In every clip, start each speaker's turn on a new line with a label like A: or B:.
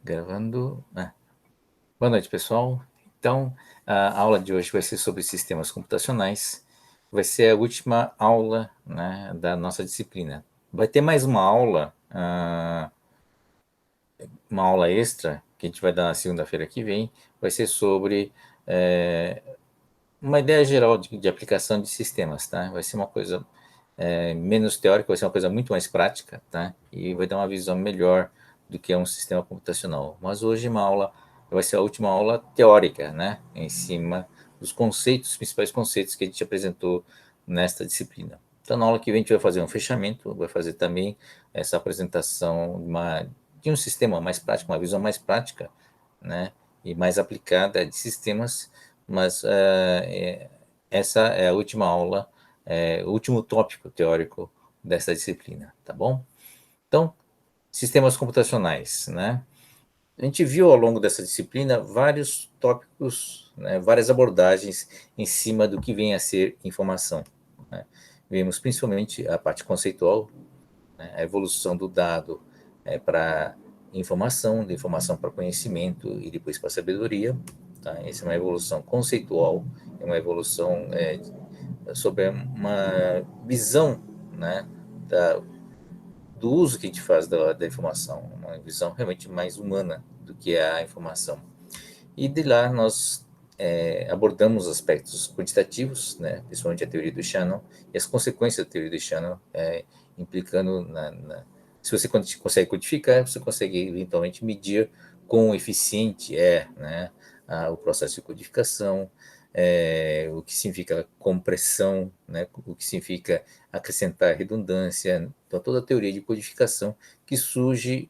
A: Gravando. Boa noite, pessoal. Então, a aula de hoje vai ser sobre sistemas computacionais. Vai ser a última aula, né, da nossa disciplina. Vai ter mais uma aula extra, que a gente vai dar na segunda-feira que vem. Vai ser sobre uma ideia geral de aplicação de sistemas, tá? Vai ser uma coisa menos teórica, vai ser uma coisa muito mais prática, tá? E vai dar uma visão melhor do que é um sistema computacional. Mas hoje uma aula vai ser a última aula teórica, né? Em cima dos conceitos, os principais conceitos que a gente apresentou nesta disciplina. Então, na aula que vem a gente vai fazer um fechamento, vai fazer também essa apresentação de um sistema mais prático, uma visão mais prática, né? E mais aplicada de sistemas, mas essa é a última aula, o último tópico teórico dessa disciplina, tá bom? Então, sistemas computacionais, né? A gente viu ao longo dessa disciplina vários tópicos, né, várias abordagens em cima do que vem a ser informação, né? Vimos principalmente a parte conceitual, né, a evolução do dado para informação, de informação para conhecimento e depois para sabedoria. Tá? Essa é uma evolução conceitual, é uma evolução sobre uma visão, né, do uso que a gente faz da informação, uma visão realmente mais humana do que é a informação. E de lá nós abordamos aspectos quantitativos, né, principalmente a teoria do Shannon e as consequências da teoria do Shannon, implicando se você consegue quantificar, você consegue eventualmente medir quão eficiente é, né, o processo de codificação, o que significa compressão, né, o que significa acrescentar redundância. Então, toda a teoria de codificação que surge,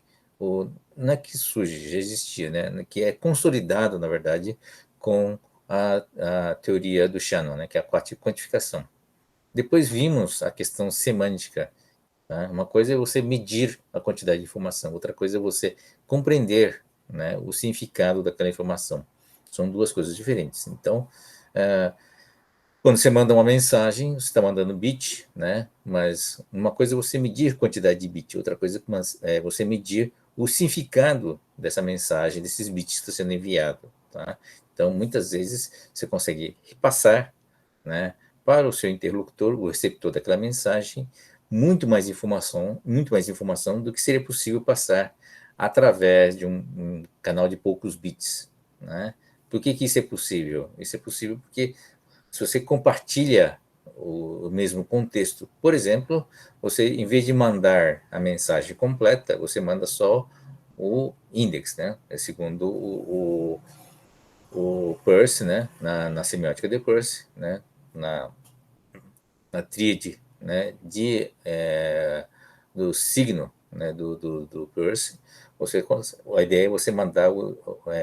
A: não é que surge, já existia, né, que é consolidado, na verdade, com a teoria do Shannon, né, que é a quantificação. Depois vimos a questão semântica. Tá? Uma coisa é você medir a quantidade de informação, outra coisa é você compreender, né, o significado daquela informação. São duas coisas diferentes. Então, quando você manda uma mensagem, você está mandando bit, né? Mas uma coisa é você medir a quantidade de bit, outra coisa é você medir o significado dessa mensagem, desses bits que estão sendo enviados, tá? Então, muitas vezes, você consegue repassar, né, para o seu interlocutor, o receptor daquela mensagem, muito mais informação do que seria possível passar através de um canal de poucos bits, né? Por que isso é possível? Isso é possível porque se você compartilha o mesmo contexto, por exemplo, você, em vez de mandar a mensagem completa, você manda só o index, né? Segundo o Peirce, né? Na semiótica de Peirce, né? Na, na tríade, né? Do signo, né? Do Peirce, a ideia é você mandar,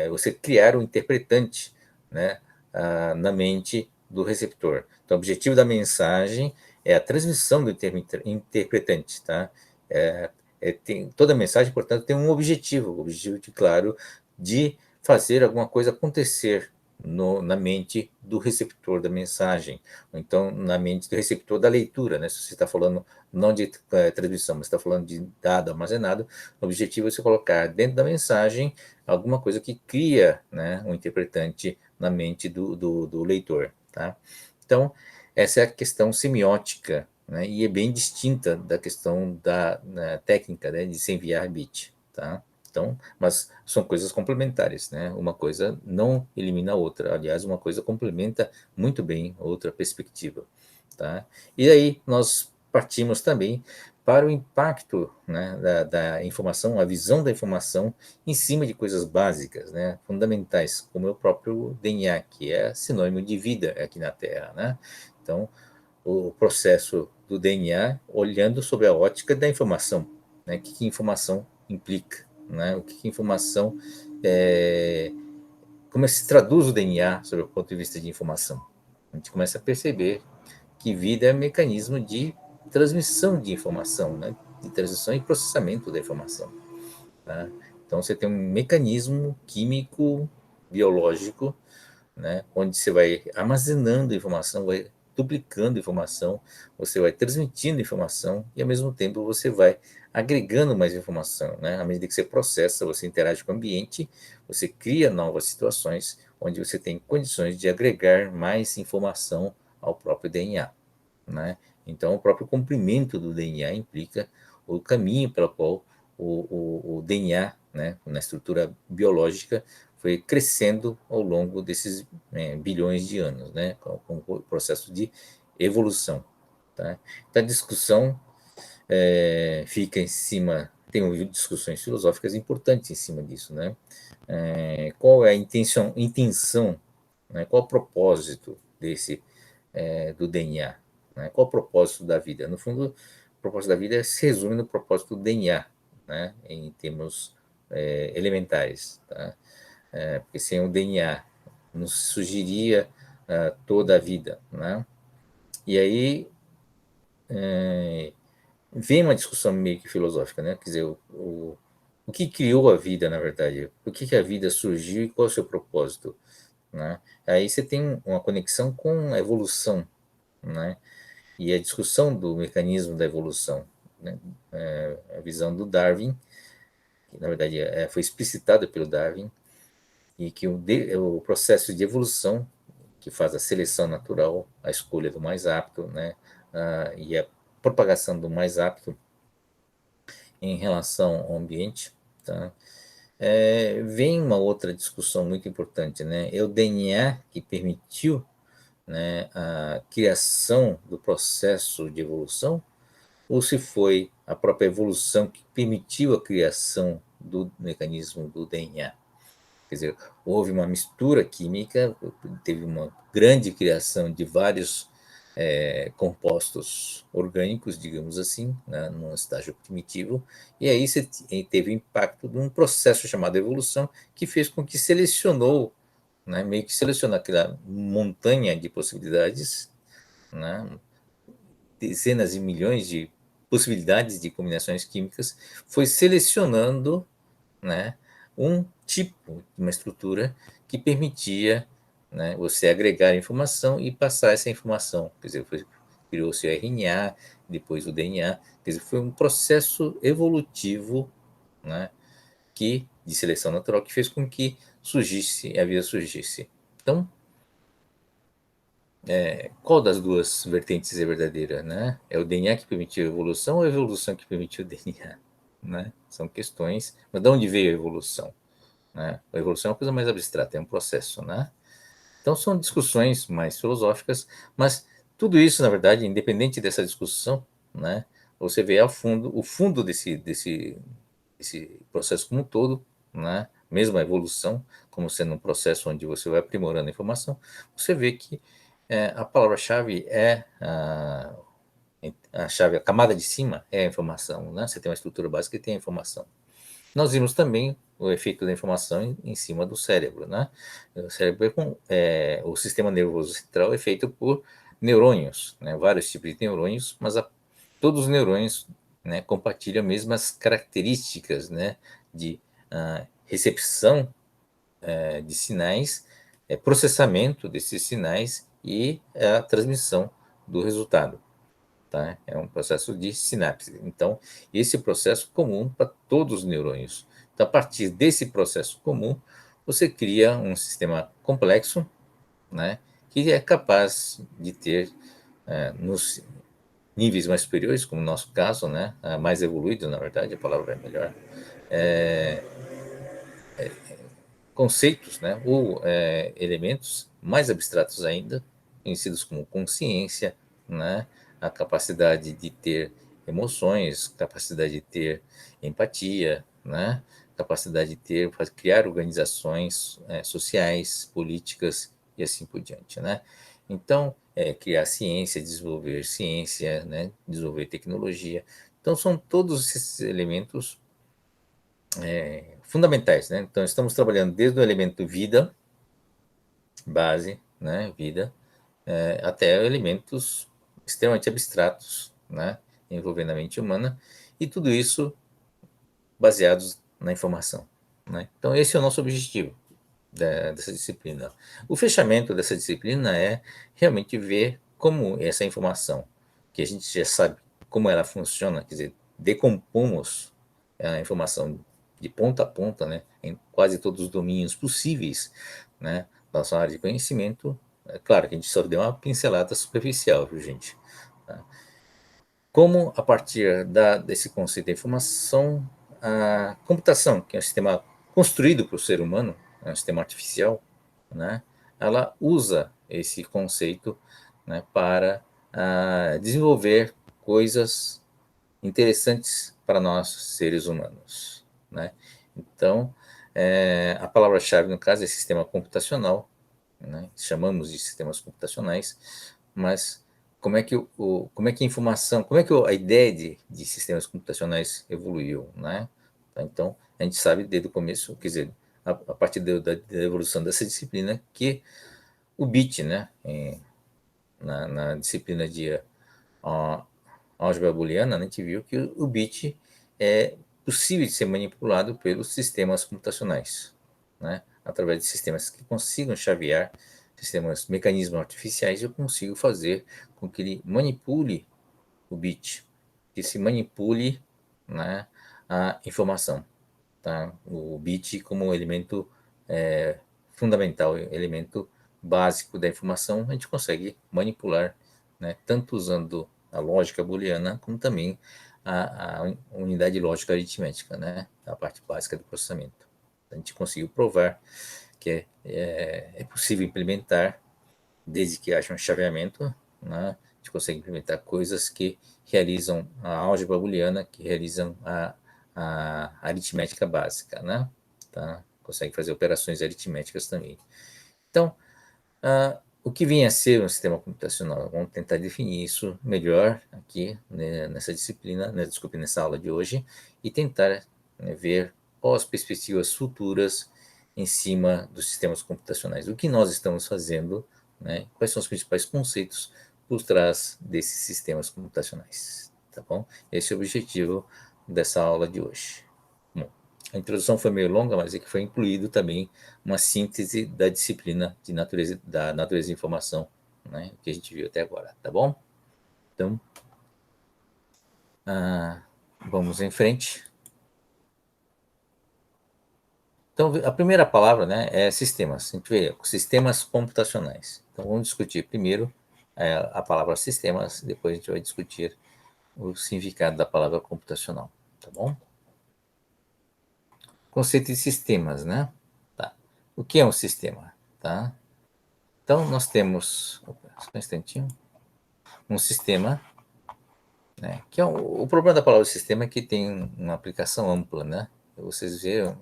A: você criar um interpretante, né? Na mente do receptor. Então, o objetivo da mensagem é a transmissão do interpretante, tá? Toda mensagem, portanto, tem um objetivo, claro, de fazer alguma coisa acontecer na mente do receptor da mensagem, ou então na mente do receptor da leitura, né? Se você está falando não de transmissão, mas está falando de dado armazenado, o objetivo é você colocar dentro da mensagem alguma coisa que cria, né, um interpretante na mente do leitor, tá? Então, essa é a questão semiótica, né, e é bem distinta da questão da técnica, né, de se enviar bit, tá? Então, mas são coisas complementares, né? Uma coisa não elimina a outra. Aliás, uma coisa complementa muito bem a outra perspectiva, tá? E aí nós partimos também para o impacto, né, da informação, a visão da informação em cima de coisas básicas, né, fundamentais, como é o próprio DNA, que é sinônimo de vida aqui na Terra, né? Então, o processo do DNA olhando sobre a ótica da informação, né? O que informação implica, né? O que informação como se traduz o DNA sob o ponto de vista de informação. A gente começa a perceber que vida é um mecanismo de transmissão de informação, né? De transmissão e processamento da informação. Tá? Então você tem um mecanismo químico, biológico, né? Onde você vai armazenando informação, vai duplicando informação, você vai transmitindo informação e, ao mesmo tempo, você vai agregando mais informação, né? À medida que você processa, você interage com o ambiente, você cria novas situações onde você tem condições de agregar mais informação ao próprio DNA, né? Então, o próprio comprimento do DNA implica o caminho pelo qual o DNA, né, na estrutura biológica, foi crescendo ao longo desses bilhões de anos, né, com o processo de evolução. Tá? Então, a discussão fica em cima, tem discussões filosóficas importantes em cima disso, né? Qual é a intenção, né? Qual o propósito do DNA, né? Qual o propósito da vida? No fundo, o propósito da vida se resume no propósito do DNA, né? Em termos elementares, tá? Porque sem o DNA não surgiria toda a vida, né? E aí vem uma discussão meio que filosófica, né? Quer dizer, o que criou a vida, na verdade? Por que a vida surgiu e qual é o seu propósito? Né? Aí você tem uma conexão com a evolução, né? E a discussão do mecanismo da evolução, né? A visão do Darwin, que na verdade foi explicitada pelo Darwin, e que o processo de evolução que faz a seleção natural, a escolha do mais apto, né? E a propagação do mais apto em relação ao ambiente, tá? Vem uma outra discussão muito importante, né? É o DNA que permitiu, né, a criação do processo de evolução, ou se foi a própria evolução que permitiu a criação do mecanismo do DNA? Quer dizer, houve uma mistura química, teve uma grande criação de vários compostos orgânicos, digamos assim, né, num estágio primitivo, e aí você teve o impacto de um processo chamado evolução, que fez com que selecionou, né, meio que selecionou aquela montanha de possibilidades, né, dezenas de milhões de possibilidades de combinações químicas, foi selecionando, né, um tipo, uma estrutura que permitia, né, você agregar informação e passar essa informação. Quer dizer, criou-se o RNA, depois o DNA. Quer dizer, foi um processo evolutivo, né, de seleção natural que fez com que a vida surgisse. Então, qual das duas vertentes é verdadeira, né? É o DNA que permitiu a evolução ou a evolução que permitiu o DNA? Né? São questões. Mas de onde veio a evolução? Né? A evolução é uma coisa mais abstrata, é um processo, né? Então são discussões mais filosóficas, mas tudo isso, na verdade, independente dessa discussão, né? Você vê o fundo desse processo como um todo, né? Mesmo a evolução, como sendo um processo onde você vai aprimorando a informação, você vê que a palavra-chave é a chave, a camada de cima é a informação, né? Você tem uma estrutura básica e tem a informação. Nós vimos também o efeito da informação em cima do cérebro, né? O cérebro o sistema nervoso central é feito por neurônios, né? Vários tipos de neurônios, mas todos os neurônios, né, compartilham as mesmas características, né, de recepção de sinais, processamento desses sinais e a transmissão do resultado. Tá? É um processo de sinapse. Então, esse é o processo comum para todos os neurônios. Então, a partir desse processo comum, você cria um sistema complexo, né, que é capaz de ter, nos níveis mais superiores, como no nosso caso, né, mais evoluído, na verdade, a palavra é melhor, conceitos, né, ou elementos mais abstratos ainda, conhecidos como consciência, né, a capacidade de ter emoções, capacidade de ter empatia, né, capacidade de criar organizações sociais, políticas e assim por diante, né. Então, criar ciência, né, desenvolver tecnologia. Então, são todos esses elementos fundamentais, né? Então, estamos trabalhando desde o elemento vida, base, né, vida, até elementos extremamente abstratos, né, envolvendo a mente humana, e tudo isso baseados na informação, né? Então, esse é o nosso objetivo dessa disciplina. O fechamento dessa disciplina é realmente ver como essa informação, que a gente já sabe como ela funciona, quer dizer, decompomos a informação de ponta a ponta, né, em quase todos os domínios possíveis, né, da nossa área de conhecimento. É claro que a gente só deu uma pincelada superficial, viu, gente? Tá? Como, a partir desse conceito da informação, a computação, que é um sistema construído para o ser humano, é um sistema artificial, né, ela usa esse conceito, né, para desenvolver coisas interessantes para nós, seres humanos. Né? Então, a palavra-chave, no caso, é sistema computacional, né? Chamamos de sistemas computacionais, mas como é que a informação, como é que a ideia de sistemas computacionais evoluiu, né? Então, a gente sabe desde o começo, quer dizer, a partir da evolução dessa disciplina, que o bit, né, na disciplina de álgebra booleana, a gente viu que o bit é possível de ser manipulado pelos sistemas computacionais, né? Através de sistemas que consigam chavear, mecanismos artificiais, eu consigo fazer com que ele manipule o bit, que se manipule, né, a informação, tá? O bit como elemento fundamental, elemento básico da informação, a gente consegue manipular, né, tanto usando a lógica booleana, como também a unidade lógica aritmética, né, a parte básica do processamento. A gente conseguiu provar que é possível implementar, desde que haja um chaveamento, né, a gente consegue implementar coisas que realizam a álgebra booleana, que realizam a aritmética básica, né? Tá? Consegue fazer operações aritméticas também. Então, o que vinha a ser um sistema computacional? Vamos tentar definir isso melhor aqui, né, nessa disciplina, né, desculpe, nessa aula de hoje, e tentar, né, ver quais as perspectivas futuras em cima dos sistemas computacionais. O que nós estamos fazendo, né, quais são os principais conceitos por trás desses sistemas computacionais. Tá bom? Esse é o objetivo dessa aula de hoje. Bom, a introdução foi meio longa, mas é que foi incluído também uma síntese da disciplina da natureza de informação, né, que a gente viu até agora, tá bom? Então, vamos em frente. Então, a primeira palavra, né, é sistemas. A gente vê sistemas computacionais. Então, vamos discutir primeiro a palavra sistemas, depois a gente vai discutir o significado da palavra computacional, tá bom? Conceito de sistemas, né? Tá. O que é um sistema? Tá? Então, nós temos, opa, só um instantinho, um sistema, né? Que é o problema da palavra sistema é que tem uma aplicação ampla, né? Vocês viram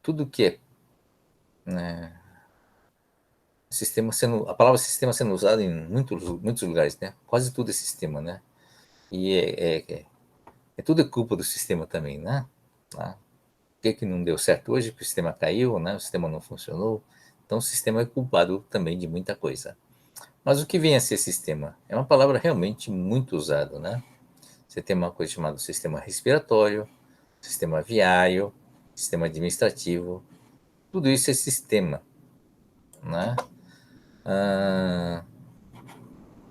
A: tudo que é, né, sistema sendo, a palavra sistema sendo usada em muitos lugares, né? Quase tudo é sistema, né? E é tudo é culpa do sistema também, né? Tá? Por que não deu certo hoje? Porque o sistema caiu, né? O sistema não funcionou. Então, o sistema é culpado também de muita coisa. Mas o que vem a ser sistema? É uma palavra realmente muito usada, né? Você tem uma coisa chamada sistema respiratório, sistema viário, sistema administrativo, tudo isso é sistema, né? Ah,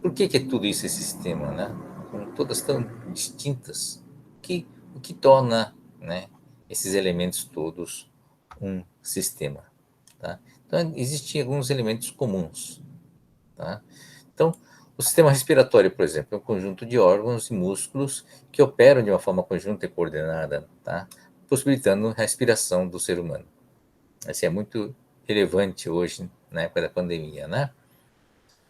A: por que tudo isso é sistema, né? Com todas tão distintas, o que torna, né, esses elementos todos um sistema, tá? Então, existem alguns elementos comuns, tá? Então, o sistema respiratório, por exemplo, é um conjunto de órgãos e músculos que operam de uma forma conjunta e coordenada, tá? Possibilitando a respiração do ser humano. Isso é muito relevante hoje, na época da pandemia, né?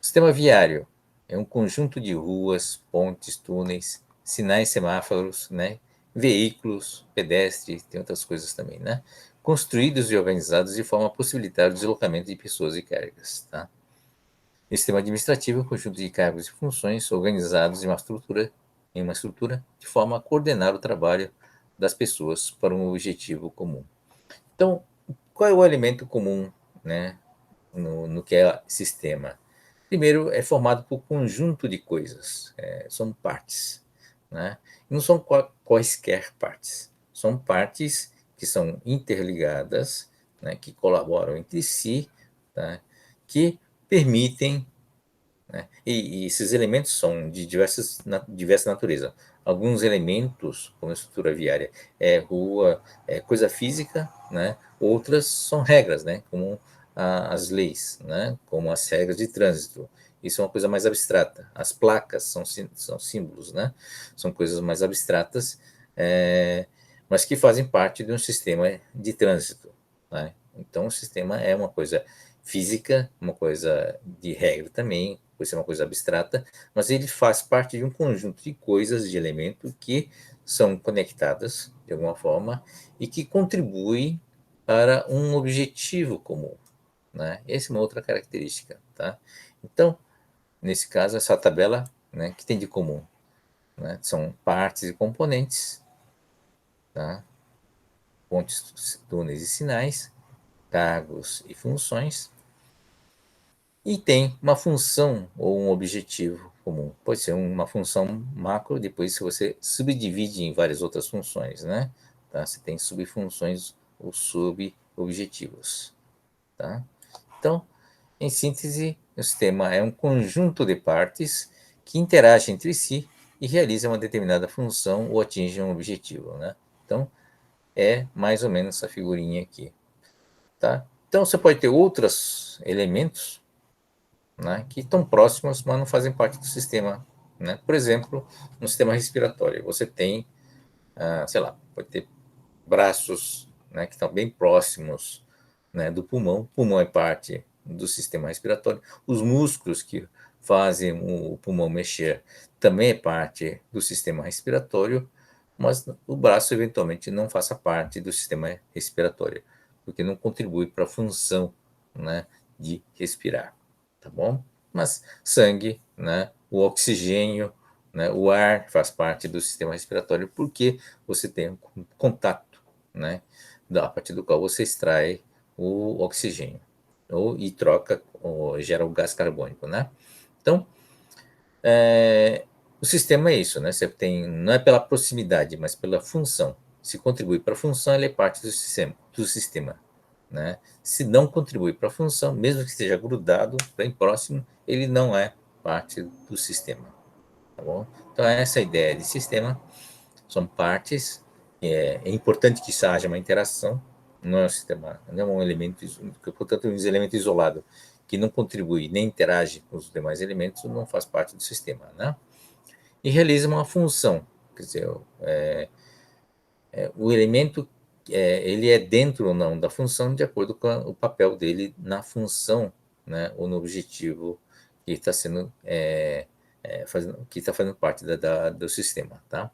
A: O sistema viário é um conjunto de ruas, pontes, túneis, sinais, semáforos, né? Veículos, pedestres, tem outras coisas também, né? Construídos e organizados de forma a possibilitar o deslocamento de pessoas e cargas, tá? O sistema administrativo é um conjunto de cargos e funções organizados em uma estrutura de forma a coordenar o trabalho das pessoas para um objetivo comum. Então, qual é o elemento comum, né, no que é sistema? Primeiro, é formado por conjunto de coisas, são partes. Né? Não são quaisquer partes, são partes que são interligadas, né, que colaboram entre si, tá? Que permitem né? E esses elementos são de diversa natureza. Alguns elementos, como a estrutura viária, é rua, é coisa física, né? Outras são regras, né? Como as leis, né? Como as regras de trânsito. Isso é uma coisa mais abstrata. As placas são símbolos, né? São coisas mais abstratas, mas que fazem parte de um sistema de trânsito, né? Então, o sistema é uma coisa física, uma coisa de regra também, por ser uma coisa abstrata, mas ele faz parte de um conjunto de coisas, de elementos que são conectadas de alguma forma e que contribuem para um objetivo comum, né? Essa é uma outra característica, tá? Então, nesse caso, essa tabela, né, que tem de comum, né, são partes e componentes, tá? Pontes, túneis e sinais, cargos e funções, e tem uma função ou um objetivo comum. Pode ser uma função macro, depois se você subdivide em várias outras funções, né? Tá? Você tem subfunções ou subobjetivos, tá? Então, em síntese, o sistema é um conjunto de partes que interagem entre si e realizam uma determinada função ou atingem um objetivo, né? Então, é mais ou menos essa figurinha aqui, tá? Então, você pode ter outros elementos, né, que estão próximos, mas não fazem parte do sistema, né? Por exemplo, no sistema respiratório, você tem, sei lá, pode ter braços, né, que estão bem próximos, né, do pulmão. O pulmão é parte do sistema respiratório. Os músculos que fazem o pulmão mexer também é parte do sistema respiratório, mas o braço eventualmente não faça parte do sistema respiratório, porque não contribui para a função, né, de respirar, tá bom? Mas sangue, né, o oxigênio, né, o ar faz parte do sistema respiratório porque você tem um contato, né, a partir do qual você extrai o oxigênio e troca, ou gera o gás carbônico, né? Então, o sistema é isso, né? Você tem, não é pela proximidade, mas pela função. Se contribui para a função, ele é parte do sistema, né? Se não contribui para a função, mesmo que esteja grudado, bem próximo, ele não é parte do sistema, tá bom? Então, essa é a ideia de sistema. São partes, é importante que haja uma interação, não é um sistema, não é um elemento, portanto, um elemento isolado que não contribui nem interage com os demais elementos, não faz parte do sistema, né? E realiza uma função, quer dizer, o elemento, ele é dentro ou não da função de acordo com o papel dele na função, né, ou no objetivo que está sendo, que está fazendo parte do sistema, tá?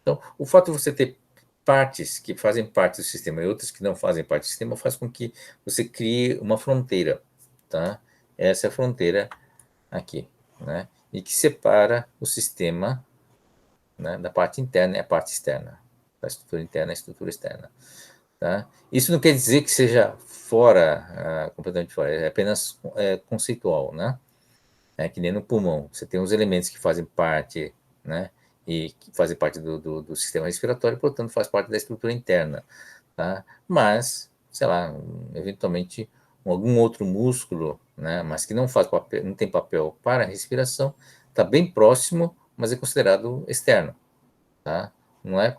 A: Então, o fato de você ter partes que fazem parte do sistema e outras que não fazem parte do sistema faz com que você crie uma fronteira, tá? Essa é a fronteira aqui, né? E que separa o sistema, né, da parte interna e a parte externa, da estrutura interna e a estrutura externa, tá? Isso não quer dizer que seja fora, completamente fora, é apenas conceitual, né? É que nem no pulmão, você tem os elementos que fazem parte, né, e que fazem parte do sistema respiratório, portanto, faz parte da estrutura interna, tá? Mas, sei lá, eventualmente, algum outro músculo, né, mas que não faz papel, não tem papel para a respiração, está bem próximo, mas é considerado externo, tá? Não é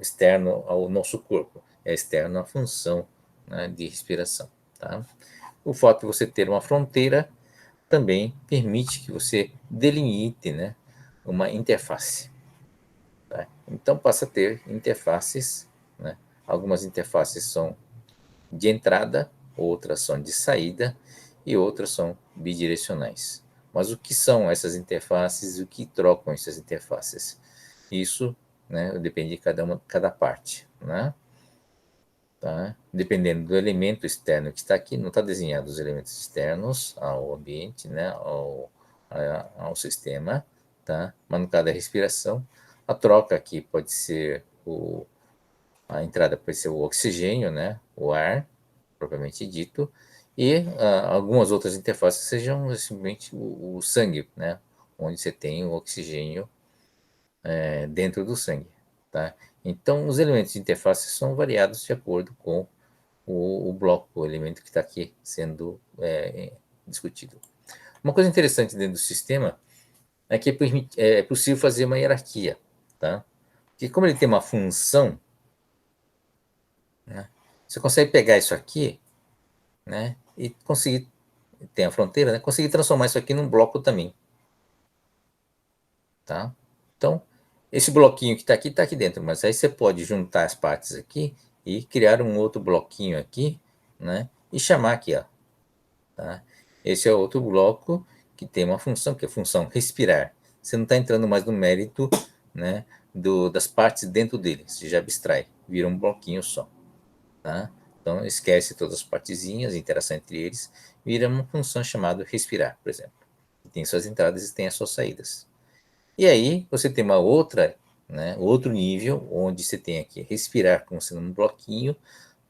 A: externo ao nosso corpo, é externo à função, né, de respiração, tá? O fato de você ter uma fronteira também permite que você delimite, né, uma interface, tá? Então passa a ter interfaces, né? Algumas interfaces são de entrada, outras são de saída e outras são bidirecionais. Mas o que são essas interfaces e o que trocam essas interfaces? Isso, né, depende de cada parte, né? Tá? Dependendo do elemento externo que está aqui, não está desenhado os elementos externos ao ambiente, né, ao sistema, tá? Mas no caso da respiração, a troca aqui pode ser a entrada pode ser o oxigênio, né, o ar, propriamente dito, e algumas outras interfaces sejam simplesmente o sangue, né, onde você tem o oxigênio dentro do sangue, tá? Então, os elementos de interface são variados de acordo com o bloco, o elemento que está aqui sendo discutido. Uma coisa interessante dentro do sistema é que é possível fazer uma hierarquia, tá? Porque como ele tem uma função, né, você consegue pegar isso aqui, né, e conseguir, tem a fronteira, né, conseguir transformar isso aqui num bloco também, tá? Então, esse bloquinho que está aqui dentro, mas aí você pode juntar as partes aqui e criar um outro bloquinho aqui, né, e chamar aqui, ó, tá? Esse é outro bloco que tem uma função, que é a função respirar. Você não está entrando mais no mérito, né, das partes dentro dele, você já abstrai, vira um bloquinho só, tá? Então, esquece todas as partezinhas, a interação entre eles, vira uma função chamada respirar, por exemplo. Tem suas entradas e tem as suas saídas. E aí, você tem uma outra, né, outro nível, onde você tem aqui respirar como sendo um bloquinho,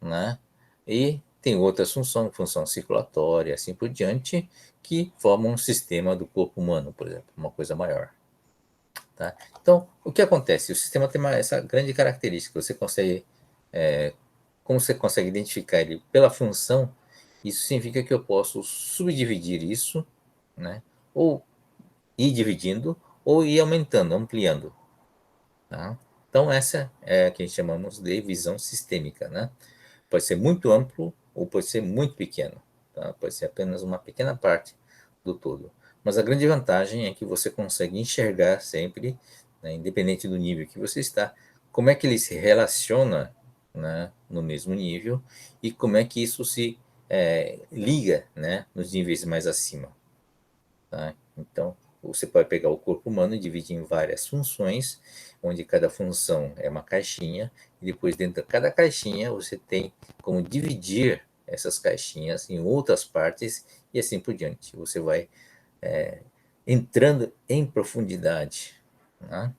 A: né? E tem outras funções, função circulatória, assim por diante, que formam um sistema do corpo humano, por exemplo, uma coisa maior. Tá? Então, o que acontece? O sistema tem essa grande característica, você consegue, como você consegue identificar ele pela função, isso significa que eu posso subdividir isso, né? Ou ir dividindo, ou ir aumentando, ampliando. Tá? Então, essa é a que a gente chamamos de visão sistêmica, né? Pode ser muito amplo ou pode ser muito pequeno, tá? Pode ser apenas uma pequena parte do todo. Mas a grande vantagem é que você consegue enxergar sempre, né, independente do nível que você está, como é que ele se relaciona, né, no mesmo nível e como é que isso se liga, né, nos níveis mais acima. Tá? Então, você pode pegar o corpo humano e dividir em várias funções, onde cada função é uma caixinha, e depois dentro de cada caixinha você tem como dividir essas caixinhas em outras partes e assim por diante. Você vai entrando em profundidade. Né?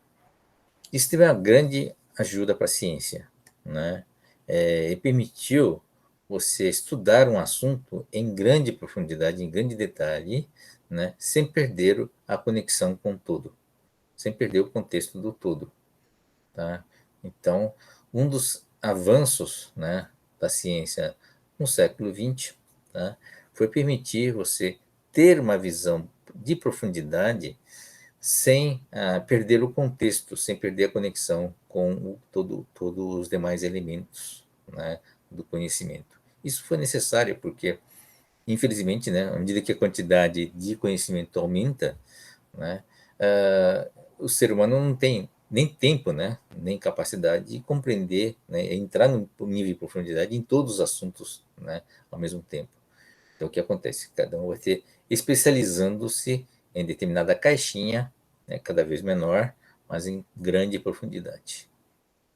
A: Isso teve uma grande ajuda para a ciência, né? E permitiu você estudar um assunto em grande profundidade, em grande detalhe, né? Sem perder a conexão com tudo, sem perder o contexto do todo, tá? Então, um dos avanços, né, da ciência no século XX, tá, foi permitir você ter uma visão de profundidade sem perder o contexto, sem perder a conexão com todos os demais elementos, né, do conhecimento. Isso foi necessário porque, infelizmente, né, à medida que a quantidade de conhecimento aumenta, né, o ser humano não tem nem tempo, né, nem capacidade de compreender, né, entrar no nível de profundidade em todos os assuntos, né, ao mesmo tempo. Então, o que acontece? Cada um vai ter especializando-se em determinada caixinha, né, cada vez menor, mas em grande profundidade.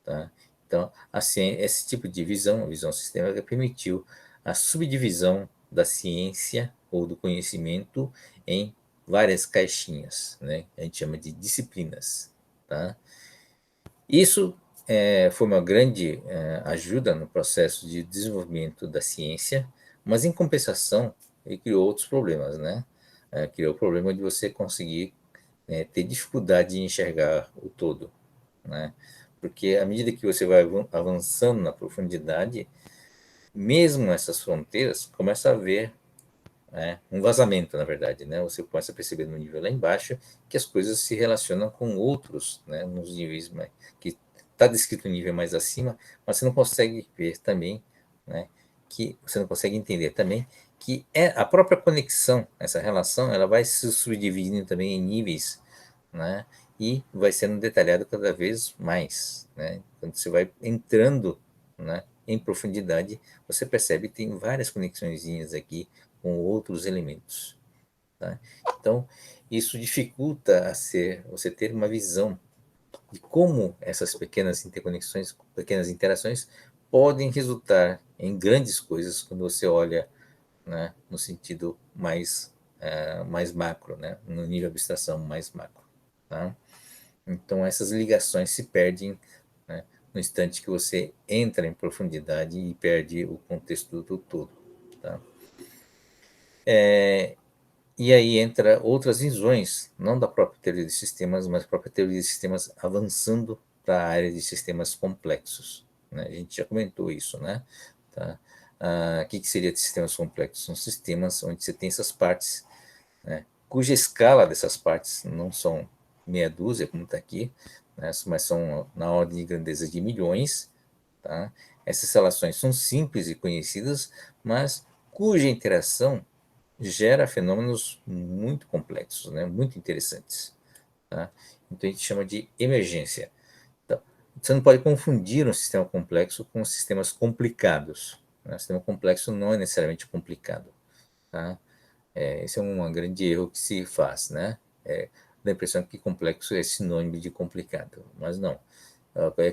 A: Tá? Então, assim, esse tipo de visão, a visão sistêmica, permitiu a subdivisão da ciência ou do conhecimento em várias caixinhas, né? A gente chama de disciplinas. Tá? Isso foi uma grande ajuda no processo de desenvolvimento da ciência, mas em compensação ele criou outros problemas, né? Criou o problema de você conseguir ter dificuldade de enxergar o todo, né? Porque à medida que você vai avançando na profundidade, mesmo essas fronteiras começa a haver um vazamento, na verdade, né? Você começa a perceber no nível lá embaixo que as coisas se relacionam com outros, né? Nos níveis que está descrito no nível mais acima, mas você não consegue ver também, né? Que você não consegue entender também que é a própria conexão, essa relação, ela vai se subdividindo também em níveis, né? E vai sendo detalhado cada vez mais, né? Quando você vai entrando, né, em profundidade, você percebe que tem várias conexõezinhas aqui com outros elementos. Tá? Então, isso dificulta você ter uma visão de como essas pequenas interconexões, pequenas interações podem resultar em grandes coisas quando você olha, né, no sentido mais macro, né, no nível de abstração mais macro. Tá? Então, essas ligações se perdem, né, no instante que você entra em profundidade e perde o contexto do todo. Tá? E aí entra outras visões, não da própria teoria de sistemas, mas da própria teoria de sistemas avançando para a área de sistemas complexos. Né? A gente já comentou isso, né? Tá? O que seria de sistemas complexos? São sistemas onde você tem essas partes né, cuja escala dessas partes não são meia dúzia, como está aqui, né, mas são na ordem de grandeza de milhões. Tá? Essas relações são simples e conhecidas, mas cuja interação gera fenômenos muito complexos, né, muito interessantes. Tá? Então a gente chama de emergência. Então, você não pode confundir um sistema complexo com sistemas complicados. Né? O sistema complexo não é necessariamente complicado. Tá? Esse é um grande erro que se faz, né? Dá a impressão que complexo é sinônimo de complicado, mas não.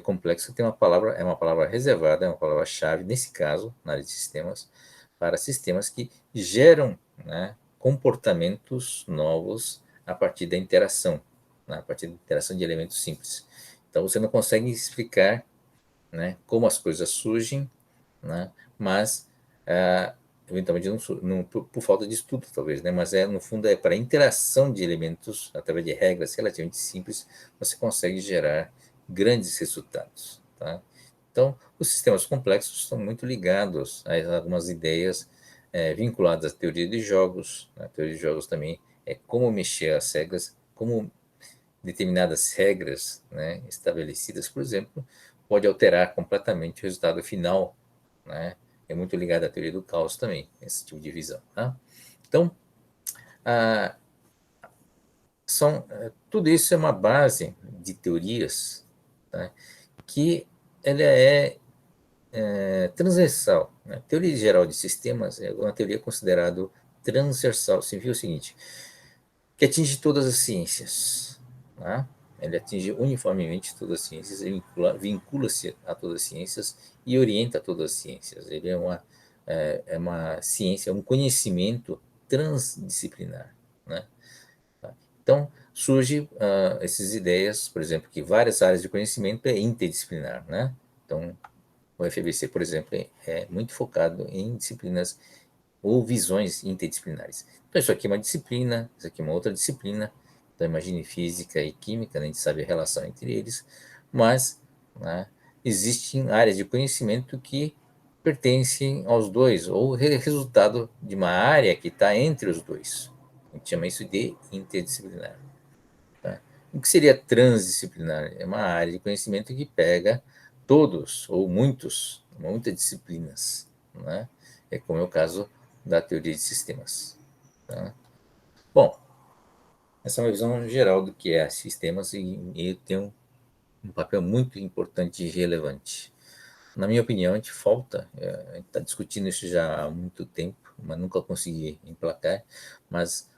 A: Complexo tem é uma palavra reservada, é uma palavra-chave, nesse caso, na área de sistemas, para sistemas que geram, né, comportamentos novos a partir da interação, né, a partir da interação de elementos simples. Então, você não consegue explicar, né, como as coisas surgem, né, mas eventualmente por falta de estudo, talvez, né, mas no fundo é para a interação de elementos, através de regras relativamente simples, você consegue gerar grandes resultados. Tá? Então, os sistemas complexos estão muito ligados a algumas ideias vinculadas à teoria de jogos. A teoria de jogos também é como mexer as regras, como determinadas regras, né, estabelecidas, por exemplo, pode alterar completamente o resultado final. Né? É muito ligado à teoria do caos também, esse tipo de visão. Tá? Então, ah, tudo isso é uma base de teorias, tá? Que ela transversal. Né? Teoria geral de sistemas é uma teoria considerada transversal. Significa o seguinte, que atinge todas as ciências. Tá? Ele atinge uniformemente todas as ciências, vincula-se a todas as ciências e orienta todas as ciências. Ele é uma ciência, um conhecimento transdisciplinar. Né? Então, surge essas ideias, por exemplo, que várias áreas de conhecimento é interdisciplinar. Né? Então, o FBC, por exemplo, é muito focado em disciplinas ou visões interdisciplinares. Então, isso aqui é uma disciplina, isso aqui é uma outra disciplina. Então, imagine física e química, né? A gente sabe a relação entre eles, mas, né, existem áreas de conhecimento que pertencem aos dois, ou resultado de uma área que está entre os dois. A gente chama isso de interdisciplinar. Tá? O que seria transdisciplinar? É uma área de conhecimento que pega todos ou muitas disciplinas. Né? É como é o caso da teoria de sistemas. Tá? Bom, essa é uma visão geral do que é sistemas e tem um papel muito importante e relevante. Na minha opinião, a gente a gente está discutindo isso já há muito tempo, mas nunca consegui emplacar, mas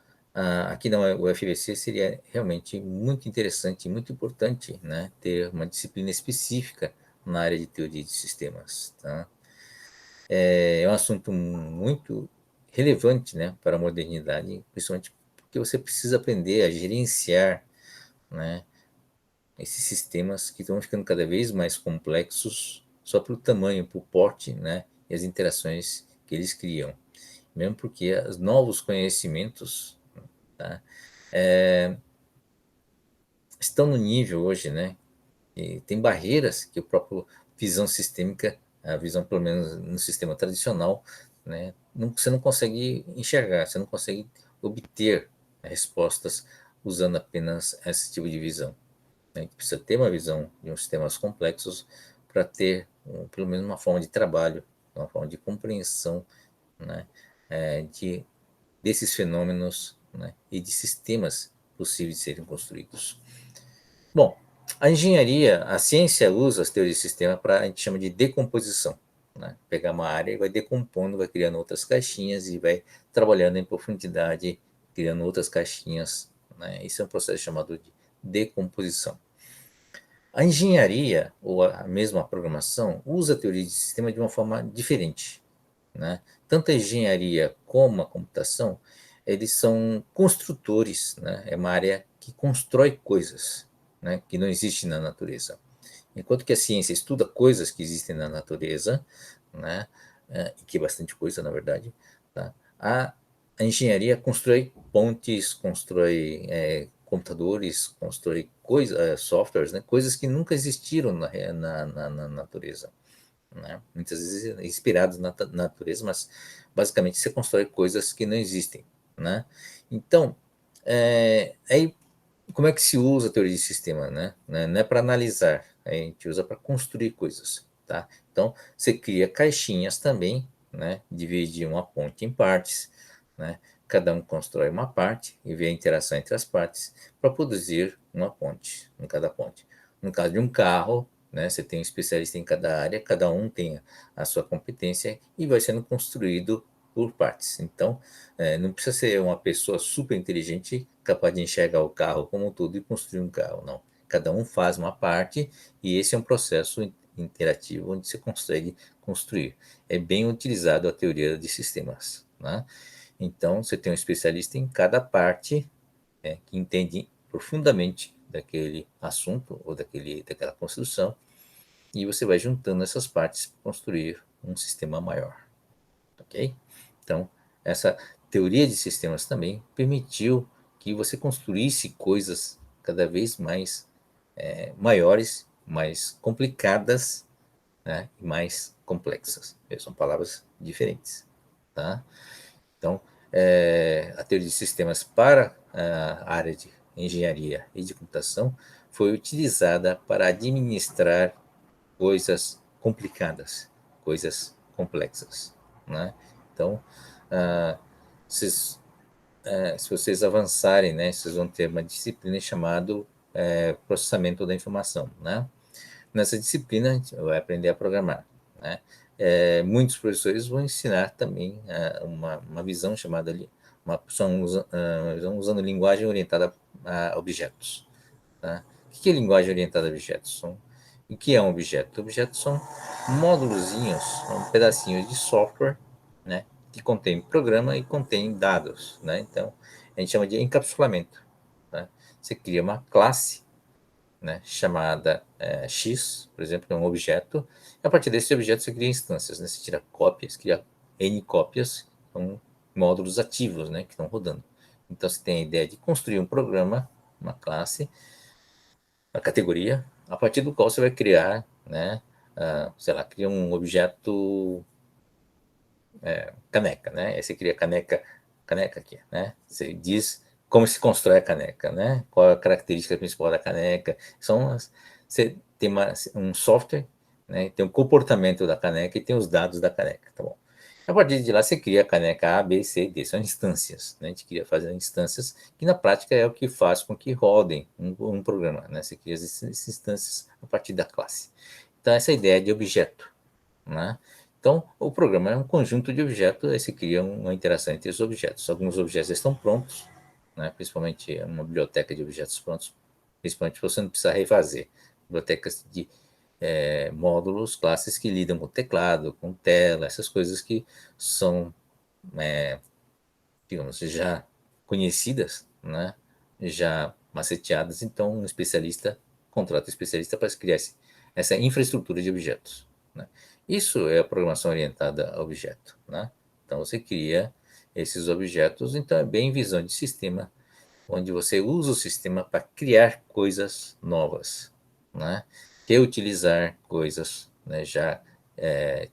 A: aqui na UFBC seria realmente muito interessante e muito importante, né, ter uma disciplina específica na área de teoria de sistemas. Tá? É um assunto muito relevante, né, para a modernidade, principalmente porque você precisa aprender a gerenciar, né, esses sistemas que estão ficando cada vez mais complexos só pelo tamanho, pelo porte, né, e as interações que eles criam. Mesmo porque os novos conhecimentos, tá, estão no nível hoje, né, e tem barreiras que o próprio visão sistêmica, a visão pelo menos no sistema tradicional, né, você não consegue enxergar, você não consegue obter respostas usando apenas esse tipo de visão. A gente precisa ter uma visão de uns sistemas complexos para ter pelo menos uma forma de trabalho, uma forma de compreensão, né, desses fenômenos, né, e de sistemas possíveis de serem construídos. Bom, a ciência usa as teorias de sistema para, a gente chama de decomposição. Né? Pegar uma área e vai decompondo, vai criando outras caixinhas e vai trabalhando em profundidade, criando outras caixinhas. Né? Isso é um processo chamado de decomposição. A engenharia, ou a mesma programação, usa a teoria de sistema de uma forma diferente. Né? Tanto a engenharia como a computação, eles são construtores, né? É uma área que constrói coisas, né, que não existem na natureza. Enquanto que a ciência estuda coisas que existem na natureza, né, que é bastante coisa, na verdade, tá? A engenharia constrói pontes, constrói computadores, constrói softwares, né, coisas que nunca existiram na natureza. Né? Muitas vezes inspirados na natureza, mas basicamente você constrói coisas que não existem. né? Então, aí como é que se usa a teoria de sistema, né? Não é para analisar, a gente usa para construir coisas, tá? Então, você cria caixinhas também, né? Divide uma ponte em partes, né? Cada um constrói uma parte e vê a interação entre as partes para produzir uma ponte, em cada ponte. No caso de um carro, né? Você tem um especialista em cada área, cada um tem a sua competência e vai sendo construído por partes. Então, não precisa ser uma pessoa super inteligente capaz de enxergar o carro como um todo e construir um carro, não. Cada um faz uma parte e esse é um processo interativo onde você consegue construir. É bem utilizado a teoria de sistemas, né? Então, você tem um especialista em cada parte, que entende profundamente daquele assunto ou daquela construção e você vai juntando essas partes para construir um sistema maior, ok? Então, essa teoria de sistemas também permitiu que você construísse coisas cada vez mais maiores, mais complicadas, né, e mais complexas. São palavras diferentes, tá? Então, a teoria de sistemas para a área de engenharia e de computação foi utilizada para administrar coisas complicadas, coisas complexas, né? Então, ah, vocês, se vocês avançarem, né, vocês vão ter uma disciplina chamada processamento da informação, né? Nessa disciplina, a gente vai aprender a programar, né? Muitos professores vão ensinar também uma visão chamada ali, usando linguagem orientada a objetos, tá? O que é linguagem orientada a objetos? O que é um objeto? Objetos são módulozinhos, são pedacinhos de software, né, que contém programa e contém dados, né? Então, a gente chama de encapsulamento, tá? Você cria uma classe, né, chamada X, por exemplo, que é um objeto, e a partir desse objeto você cria instâncias, né? Você tira cópias, cria N cópias, são módulos ativos, né, que estão rodando. Então, você tem a ideia de construir um programa, uma classe, a categoria, a partir do qual você vai criar, né, sei lá, cria um objeto caneca, né? Aí você cria caneca aqui, né? Você diz como se constrói a caneca, né? Qual é a característica principal da caneca? Você tem um software, né? Tem o comportamento da caneca e tem os dados da caneca, tá bom? A partir de lá você cria a caneca A, B, C, D, são instâncias, né? A gente queria fazer instâncias que na prática é o que faz com que rodem um programa, né? Você cria essas instâncias a partir da classe. Então essa é a ideia de objeto, né? Então, o programa é um conjunto de objetos, aí se cria uma interação entre os objetos. Alguns objetos estão prontos, né? Principalmente uma biblioteca de objetos prontos, principalmente você não precisa refazer. Bibliotecas de módulos, classes que lidam com teclado, com tela, essas coisas que são, digamos, já conhecidas, né? Já maceteadas, então um especialista contrata um especialista para criar essa infraestrutura de objetos, né? Isso é a programação orientada a objeto, né? Então você cria esses objetos, então é bem visão de sistema, onde você usa o sistema para criar coisas novas, né? Reutilizar coisas, né, já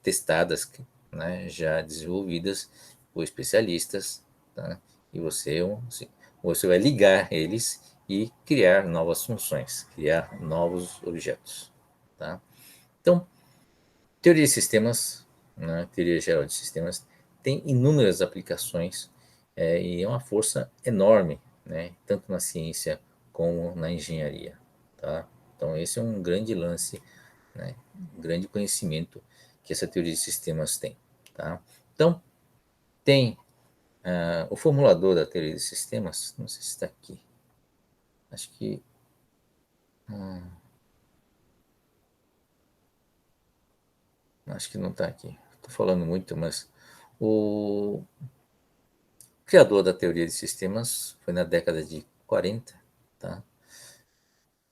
A: testadas, né, já desenvolvidas por especialistas, tá? E você vai ligar eles e criar novas funções, criar novos objetos, tá? Então, teoria de sistemas, né, teoria geral de sistemas, tem inúmeras aplicações e é uma força enorme, né, tanto na ciência como na engenharia. Tá? Então, esse é um grande lance, né, um grande conhecimento que essa teoria de sistemas tem. Tá? Então, tem o formulador da teoria de sistemas, não sei se está aqui, acho que, acho que não está aqui. Estou falando muito, mas o criador da teoria de sistemas foi na década de 40, tá?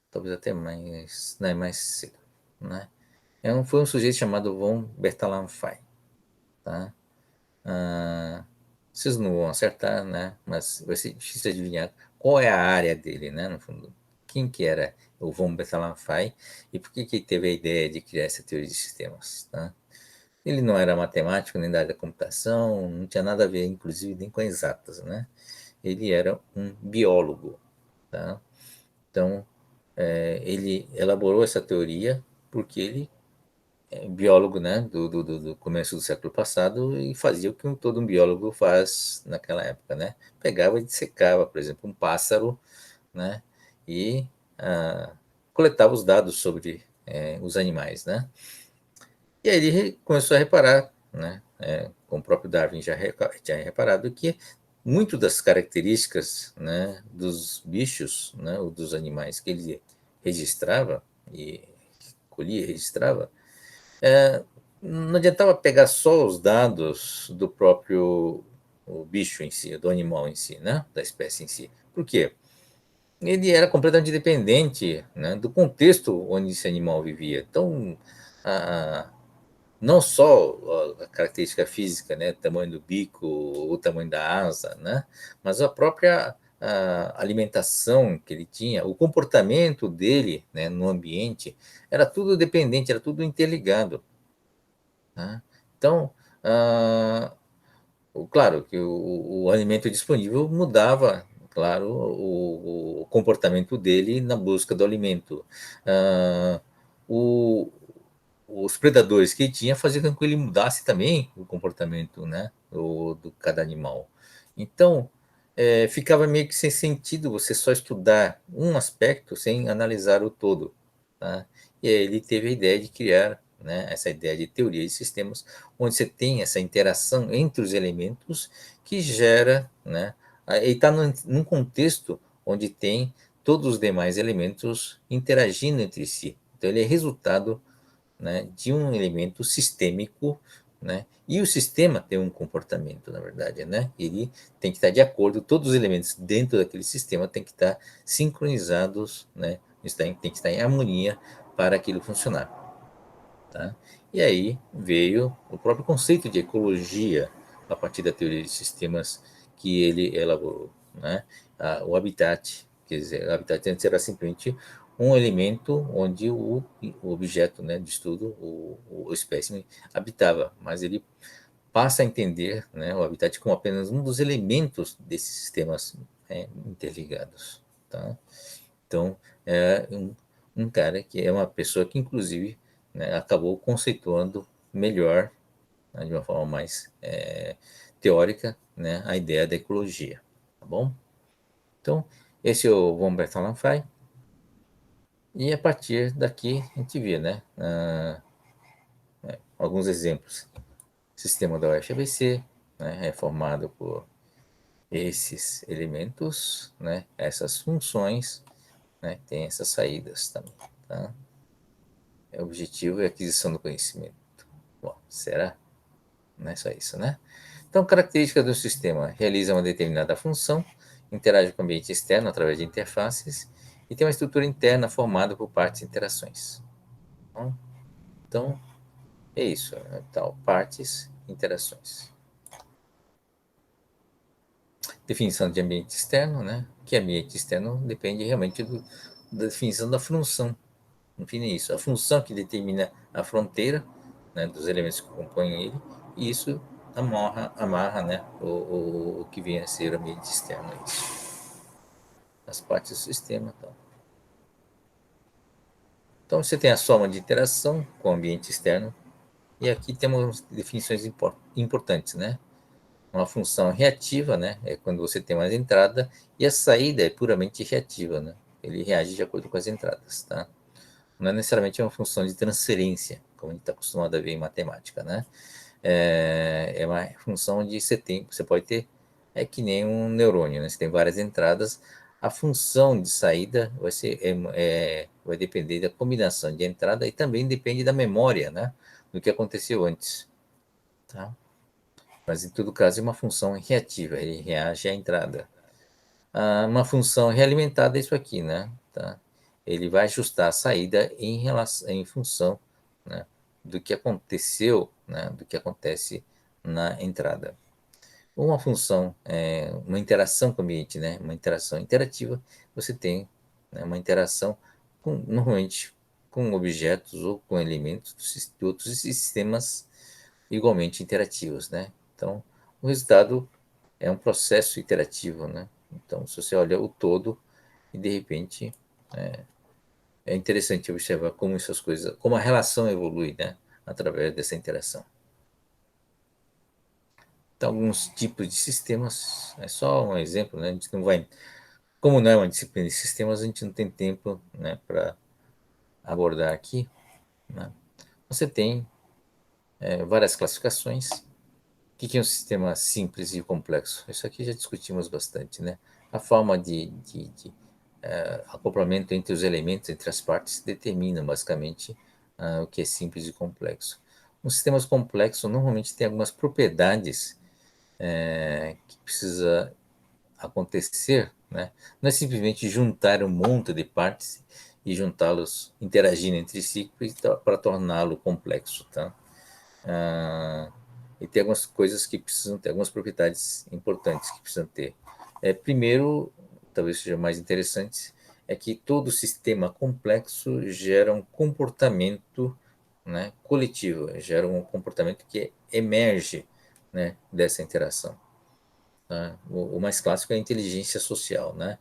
A: Talvez até mais, não, é mais cedo, né? Foi um sujeito chamado von Bertalanffy, tá? Ah, vocês não vão acertar, né? Mas vai ser difícil adivinhar qual é a área dele, né? No fundo, quem que era o von Bertalanffy e por que que teve a ideia de criar essa teoria de sistemas, tá? Ele não era matemático nem da área da computação, não tinha nada a ver, inclusive, nem com exatas, né? Ele era um biólogo, tá? Então, ele elaborou essa teoria porque ele é biólogo, né, do começo do século passado e fazia o que todo um biólogo faz naquela época, né? Pegava e dissecava, por exemplo, um pássaro, né? E coletava os dados sobre os animais, né? E aí ele começou a reparar, né, como o próprio Darwin já tinha reparado, que muito das características, né, dos bichos, né, ou dos animais que ele registrava e colhia e registrava, não adiantava pegar só os dados do próprio o bicho em si, do animal em si, né, da espécie em si. Por quê? Ele era completamente dependente, né, do contexto onde esse animal vivia. Então, a, não só a característica física, né, tamanho do bico, o tamanho da asa, né, mas a própria alimentação que ele tinha, o comportamento dele, né, no ambiente, era tudo dependente, era tudo interligado. Né? Então, ah, claro que o alimento disponível mudava, claro, o comportamento dele na busca do alimento. Ah, o, os predadores que ele tinha faziam com que ele mudasse também o comportamento, né, do cada animal. Então, ficava meio que sem sentido você só estudar um aspecto sem analisar o todo. Tá? E aí ele teve a ideia de criar, né, essa ideia de teoria de sistemas, onde você tem essa interação entre os elementos que gera, né, ele está num contexto onde tem todos os demais elementos interagindo entre si. Então ele é resultado, né, de um elemento sistêmico, né, e o sistema tem um comportamento, na verdade, né, ele tem que estar de acordo, todos os elementos dentro daquele sistema têm que estar sincronizados, né, tem que estar em harmonia para aquilo funcionar. Tá? E aí veio o próprio conceito de ecologia a partir da teoria de sistemas que ele elaborou. Né? O habitat, quer dizer, o habitat antes era simplesmente um elemento onde o objeto, né, de estudo, o espécime, habitava, mas ele passa a entender, né, o habitat como apenas um dos elementos desses sistemas interligados. Tá? Então, é um cara que é uma pessoa que, inclusive, né, acabou conceituando melhor, né, de uma forma mais teórica, né, a ideia da ecologia. Tá bom? Então, esse é o von Bertalanffy. E a partir daqui a gente vê, né, alguns exemplos. O sistema da UFABC, né, é formado por esses elementos, né, essas funções, né, tem essas saídas também. Tá? O objetivo é a aquisição do conhecimento. Bom, será? Não é só isso, né? Então, características do sistema: realiza uma determinada função, interage com o ambiente externo através de interfaces e tem uma estrutura interna formada por partes e interações. Então, é isso. Né? Então, partes, interações. Definição de ambiente externo, né? Que ambiente externo depende realmente da definição da função. Enfim, é isso. A função que determina a fronteira, né, dos elementos que compõem ele, e isso amarra, né, o que vem a ser o ambiente externo. É isso. As partes do sistema. Então, você tem a soma de interação com o ambiente externo, e aqui temos definições importantes, né? Uma função reativa, né, é quando você tem mais entrada, e a saída é puramente reativa, né? Ele reage de acordo com as entradas, tá? Não é necessariamente uma função de transferência, como a gente está acostumado a ver em matemática, né? É uma função onde você pode ter, é que nem um neurônio, né? Você tem várias entradas, a função de saída vai depender da combinação de entrada e também depende da memória, né? Do que aconteceu antes, tá? Mas em todo caso é uma função reativa, ele reage à entrada. Uma função realimentada é isso aqui, né? Tá? Ele vai ajustar a saída em função, né, do que aconteceu, né, do que acontece na entrada. Uma função, uma interação com o ambiente, né, uma interação interativa, você tem, né, uma interação normalmente com objetos ou com elementos de outros sistemas, igualmente interativos, né? Então, o resultado é um processo iterativo, né? Então, se você olha o todo e de repente é interessante observar como essas coisas, como a relação evolui, né? Através dessa interação. Então, alguns tipos de sistemas, é só um exemplo, né? A gente não vai, como não é uma disciplina de sistemas, a gente não tem tempo, né, para abordar aqui, né? Você tem várias classificações. O que é um sistema simples e complexo? Isso aqui já discutimos bastante, né? A forma de acoplamento entre os elementos, entre as partes, determina basicamente o que é simples e complexo. Os sistemas complexos normalmente têm algumas propriedades que precisa acontecer, né? Não é simplesmente juntar um monte de partes e juntá-los interagindo entre si para torná-lo complexo, tá? Ah, e tem algumas coisas que precisam ter, algumas propriedades importantes que precisam ter. Primeiro, talvez seja mais interessante, é que todo sistema complexo gera um comportamento, né, coletivo, gera um comportamento que emerge, né, dessa interação. Tá? O mais clássico é a inteligência social, né?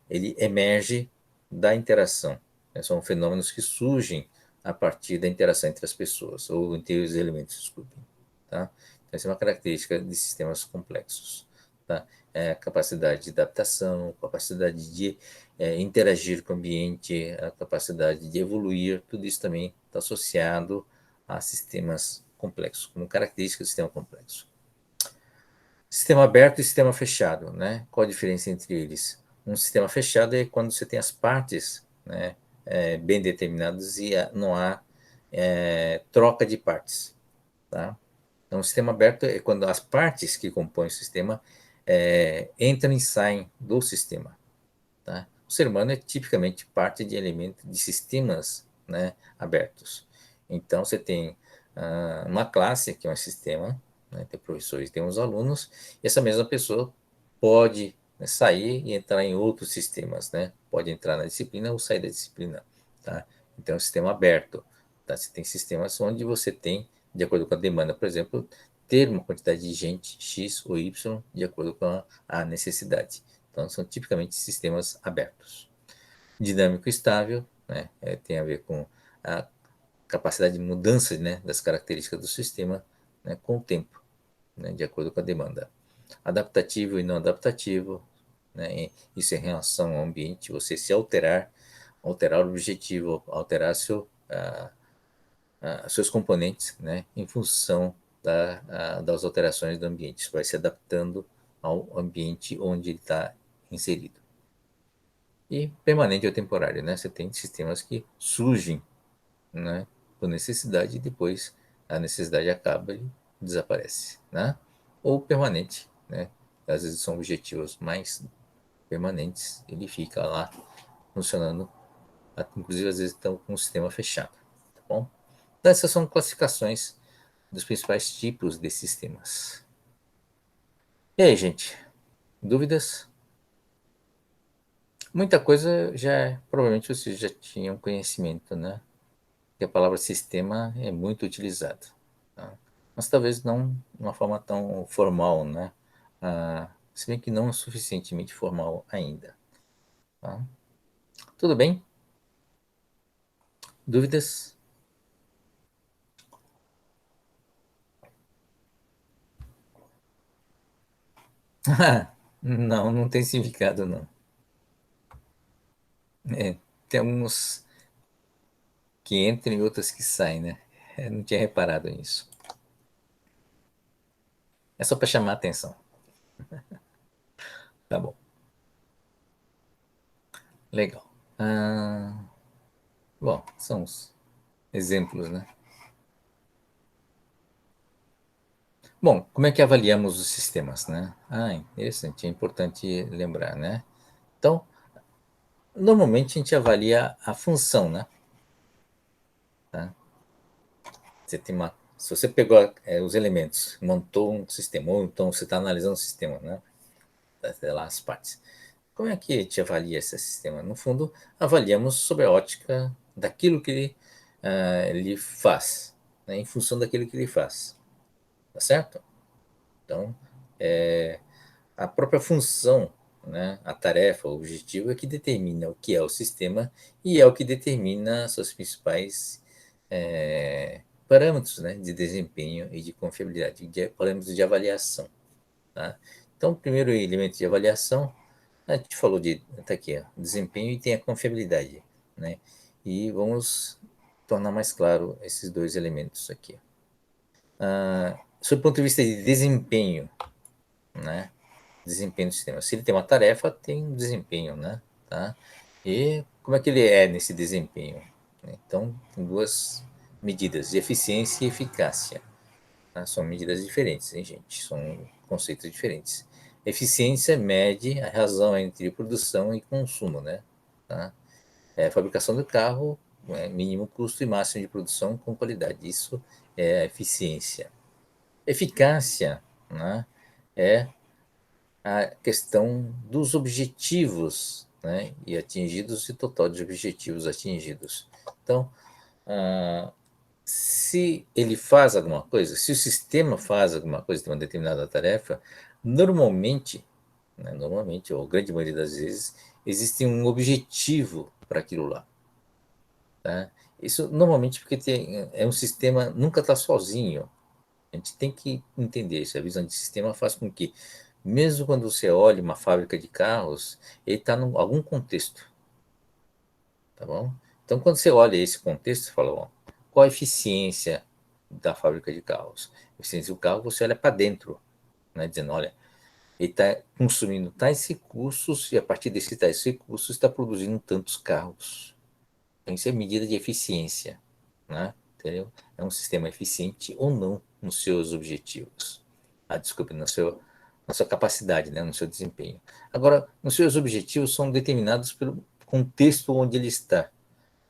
A: Ele emerge da interação. Né? São fenômenos que surgem a partir da interação entre as pessoas, ou entre os elementos, desculpem. Tá? Então, essa é uma característica de sistemas complexos. Tá? A capacidade de adaptação, capacidade de interagir com o ambiente, a capacidade de evoluir, tudo isso também está associado a sistemas complexos, como característica do sistema complexo. Sistema aberto e sistema fechado, né? Qual a diferença entre eles? Um sistema fechado é quando você tem as partes, né, bem determinadas e não há troca de partes, tá? Então, o sistema aberto é quando as partes que compõem o sistema entram e saem do sistema, tá? O ser humano é tipicamente parte de elementos de sistemas, né, abertos. Então, você tem uma classe, que é um sistema, né, tem professores, tem uns alunos, e essa mesma pessoa pode, né, sair e entrar em outros sistemas, né? Pode entrar na disciplina ou sair da disciplina, tá? Então, é um sistema aberto, tá? Você tem sistemas onde você tem, de acordo com a demanda, por exemplo, ter uma quantidade de gente X ou Y de acordo com a necessidade. Então, são tipicamente sistemas abertos. Dinâmico estável, né, tem a ver com a capacidade de mudança, né, das características do sistema, né, com o tempo, né, de acordo com a demanda. Adaptativo e não adaptativo, né, isso em relação ao ambiente, você se alterar o objetivo, alterar seus componentes, né, em função das alterações do ambiente. Isso vai se adaptando ao ambiente onde ele está inserido. E permanente ou temporário, né? Você tem sistemas que surgem, né, por necessidade e depois a necessidade acaba e desaparece, né? Ou permanente, né? Às vezes são objetivos mais permanentes, ele fica lá funcionando, inclusive às vezes estão com o sistema fechado, tá bom? Então, essas são classificações dos principais tipos de sistemas. E aí, gente, dúvidas? Muita coisa já provavelmente vocês já tinham conhecimento, né? Que a palavra sistema é muito utilizada, tá? Mas talvez não de uma forma tão formal, né? Se bem que não é suficientemente formal ainda, tá? Tudo bem? Dúvidas? Não, não tem significado, não. É, tem alguns que entram e outros que saem, né? Eu não tinha reparado nisso. É só para chamar a atenção. Tá bom, legal. Ah, bom, são os exemplos, né? Bom, como é que avaliamos os sistemas, né? Interessante, é importante lembrar, né? Então, normalmente a gente avalia a função, né? Tá? Você tem uma, se você pegou os elementos, montou um sistema, ou então você está analisando o sistema, né? Sei lá, as partes. Como é que a gente avalia esse sistema? No fundo, avaliamos sob a ótica daquilo que ele faz. né, em função daquilo que ele faz, tá certo? Então, a própria função, né, a tarefa, o objetivo é que determina o que é o sistema e é o que determina seus principais parâmetros, né, de desempenho e de confiabilidade, parâmetros de avaliação. Tá? Então, o primeiro elemento de avaliação, a gente falou de, tá aqui, ó, desempenho e tem a confiabilidade, né? E vamos tornar mais claro esses dois elementos aqui. Sob o ponto de vista de desempenho, né? Desempenho do sistema. Se ele tem uma tarefa, tem um desempenho, né? Tá? E como é que ele é nesse desempenho? Então, tem duas medidas, de eficiência e eficácia. Tá? São medidas diferentes, hein, gente? São conceitos diferentes. Eficiência mede a razão entre produção e consumo, né? Tá? Fabricação do carro, mínimo custo e máximo de produção com qualidade. Isso é a eficiência. Eficácia, né? É a questão dos objetivos, né? E atingidos e total de objetivos atingidos. Então, ah, se ele faz alguma coisa, se o sistema faz alguma coisa, tem uma determinada tarefa, normalmente, né, normalmente, ou a grande maioria das vezes, existe um objetivo para aquilo lá. Tá? Isso normalmente porque é um sistema, nunca está sozinho. A gente tem que entender isso. A visão de sistema faz com que, mesmo quando você olha uma fábrica de carros, ele está em algum contexto. Tá bom? Então, quando você olha esse contexto, você fala, ó, qual a eficiência da fábrica de carros? A eficiência do carro, você olha para dentro, né, dizendo, olha, ele está consumindo tais recursos e a partir desses tais recursos está produzindo tantos carros. Então, isso é medida de eficiência, né? Entendeu? É um sistema eficiente ou não nos seus objetivos. Desculpe, na sua capacidade, né, no seu desempenho. Agora, os seus objetivos são determinados pelo contexto onde ele está.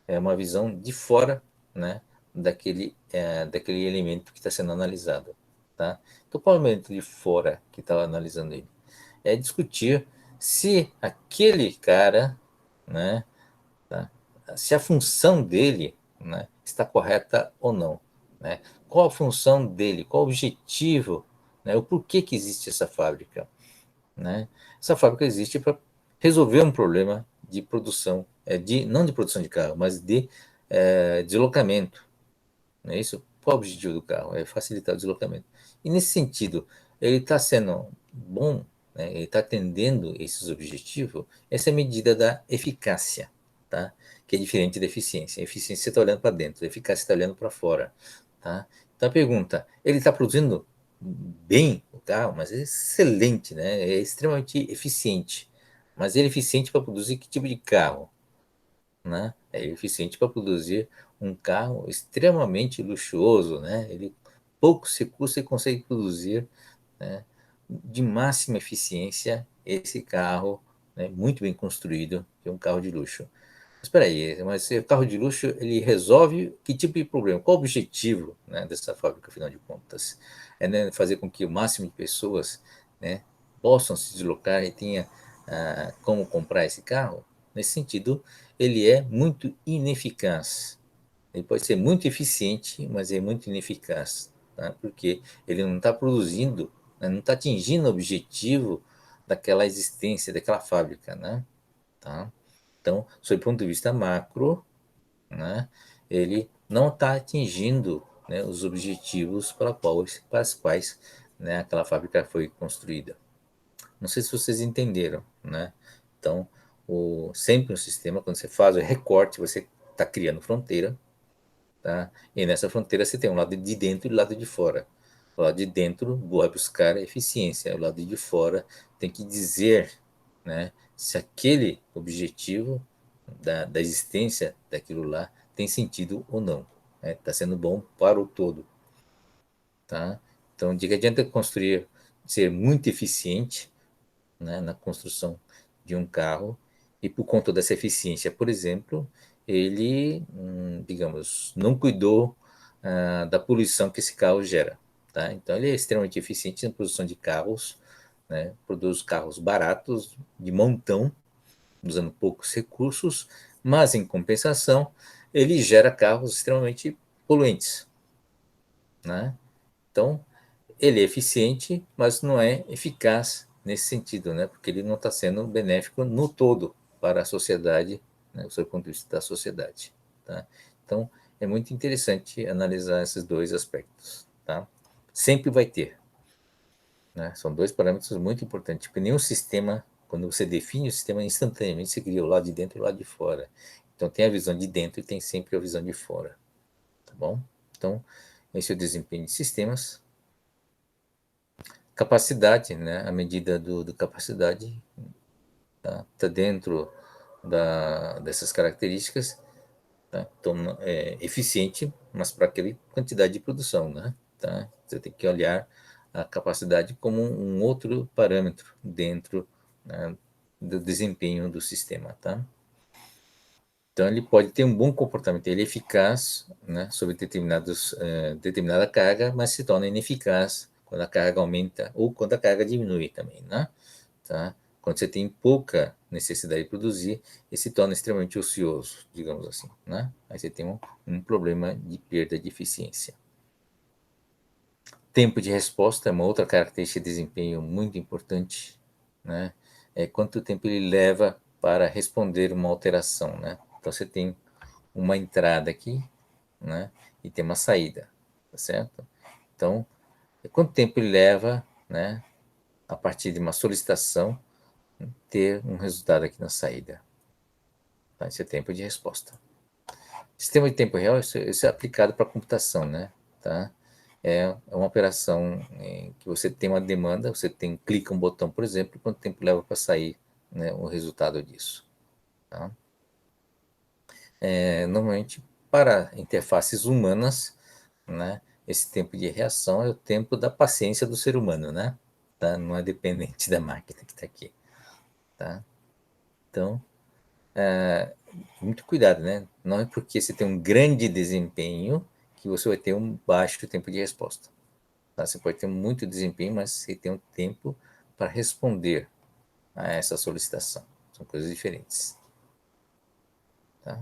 A: É uma visão de fora, né, daquele elemento que está sendo analisado. Tá? Então, qual é o elemento de fora que está analisando ele? É discutir se aquele cara, né, tá, se a função dele, né, está correta ou não. Né? Qual a função dele, qual o objetivo, né, o porquê que existe essa fábrica. Né? Essa fábrica existe para resolver um problema de produção, não de produção de carro, mas de deslocamento. Não é isso? Qual é o objetivo do carro? É facilitar o deslocamento. E nesse sentido, ele está sendo bom, né? Ele está atendendo esses objetivos, essa é a medida da eficácia, tá? Que é diferente da eficiência. A eficiência você está olhando para dentro, a eficácia está olhando para fora. Tá? Então a pergunta, ele está produzindo bem o carro, mas é excelente, né? É extremamente eficiente. Mas ele é eficiente para produzir que tipo de carro? Né? É eficiente para produzir um carro extremamente luxuoso, né? Ele poucos recursos e consegue produzir, né, de máxima eficiência esse carro, né, muito bem construído, que é um carro de luxo. Mas espera aí, mas o carro de luxo ele resolve que tipo de problema? Qual o objetivo, né, dessa fábrica, afinal de contas? É, né, fazer com que o máximo de pessoas, né, possam se deslocar e tenha como comprar esse carro? Nesse sentido, ele é muito ineficaz. Ele pode ser muito eficiente, mas é muito ineficaz, tá? Porque ele não está produzindo, né, não está atingindo o objetivo daquela existência, daquela fábrica, né? Tá? Então, sob o ponto de vista macro, né, ele não está atingindo, né, os objetivos para os quais, né, aquela fábrica foi construída. Não sei se vocês entenderam, né? Então, sempre no sistema, quando você faz o recorte, você está criando fronteira, tá? E nessa fronteira você tem um lado de dentro e o lado de fora. O lado de dentro vai buscar a eficiência, o lado de fora tem que dizer, né, se aquele objetivo da existência daquilo lá tem sentido ou não. Está sendo bom para o todo. Tá? Então, de que adianta construir, ser muito eficiente, né, na construção de um carro e por conta dessa eficiência, por exemplo, ele, digamos, não cuidou da poluição que esse carro gera. Tá? Então, ele é extremamente eficiente na produção de carros, né, produz carros baratos, de montão, usando poucos recursos, mas, em compensação, ele gera carros extremamente poluentes. né? Então, ele é eficiente, mas não é eficaz nesse sentido, né? Porque ele não está sendo benéfico no todo para a sociedade, né? Do seu ponto de vista da sociedade, tá? Então, é muito interessante analisar esses dois aspectos, tá? Sempre vai ter, né? São dois parâmetros muito importantes, porque nenhum sistema, quando você define o sistema, instantaneamente você cria o lado de dentro e o lado de fora. Então, tem a visão de dentro e tem sempre a visão de fora, tá bom? Então, esse é o desempenho de sistemas. Capacidade, né? A medida do capacidade tá dentro dessas características, tá? Então, é eficiente, mas para aquela quantidade de produção, né? Tá? Você tem que olhar a capacidade como um outro parâmetro dentro, né, do desempenho do sistema, tá? Então, ele pode ter um bom comportamento, ele é eficaz, né, sobre determinada carga, mas se torna ineficaz quando a carga aumenta ou quando a carga diminui também, né? Tá? Quando você tem pouca necessidade de produzir, ele se torna extremamente ocioso, digamos assim, né? Aí você tem um problema de perda de eficiência. Tempo de resposta é uma outra característica de desempenho muito importante, né? É quanto tempo ele leva para responder uma alteração, né? Então você tem uma entrada aqui, né? E tem uma saída, tá certo? Então, quanto tempo ele leva, né? A partir de uma solicitação, ter um resultado aqui na saída. Tá? Esse é tempo de resposta. Sistema de tempo real, isso é aplicado para computação, né? Tá? É uma operação em que você tem uma demanda, você clica um botão, por exemplo, quanto tempo leva para sair, né, o resultado disso. Tá? Normalmente, para interfaces humanas, né, esse tempo de reação é o tempo da paciência do ser humano, né? Tá? Não é dependente da máquina que está aqui. Tá? Então, muito cuidado, né? Não é porque você tem um grande desempenho que você vai ter um baixo tempo de resposta. Tá? Você pode ter muito desempenho, mas você tem um tempo para responder a essa solicitação. São coisas diferentes. Tá?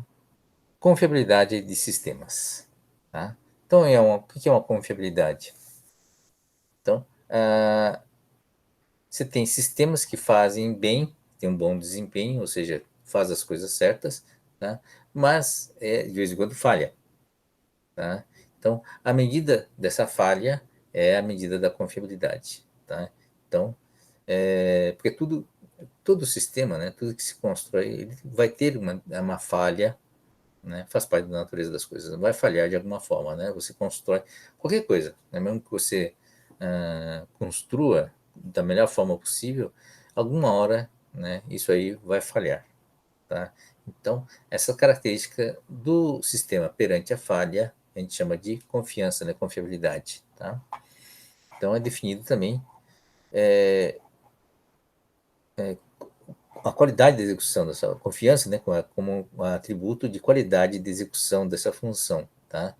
A: Confiabilidade de sistemas. Tá? Então, o que é uma confiabilidade? Então, você tem sistemas que fazem bem, têm um bom desempenho, ou seja, faz as coisas certas, tá? Mas de vez em quando falha. Tá? Então, a medida dessa falha é a medida da confiabilidade. Tá? Então, porque todo sistema, né, tudo que se constrói, ele vai ter uma falha, né, faz parte da natureza das coisas, vai falhar de alguma forma. Né? Você constrói qualquer coisa, né, mesmo que você construa da melhor forma possível, alguma hora, né, isso aí vai falhar. Tá? Então, essa característica do sistema perante a falha, a gente chama de confiança, né, confiabilidade. Tá? Então, é definido também a qualidade de execução dessa confiança, né, como um atributo de qualidade de execução dessa função, tá?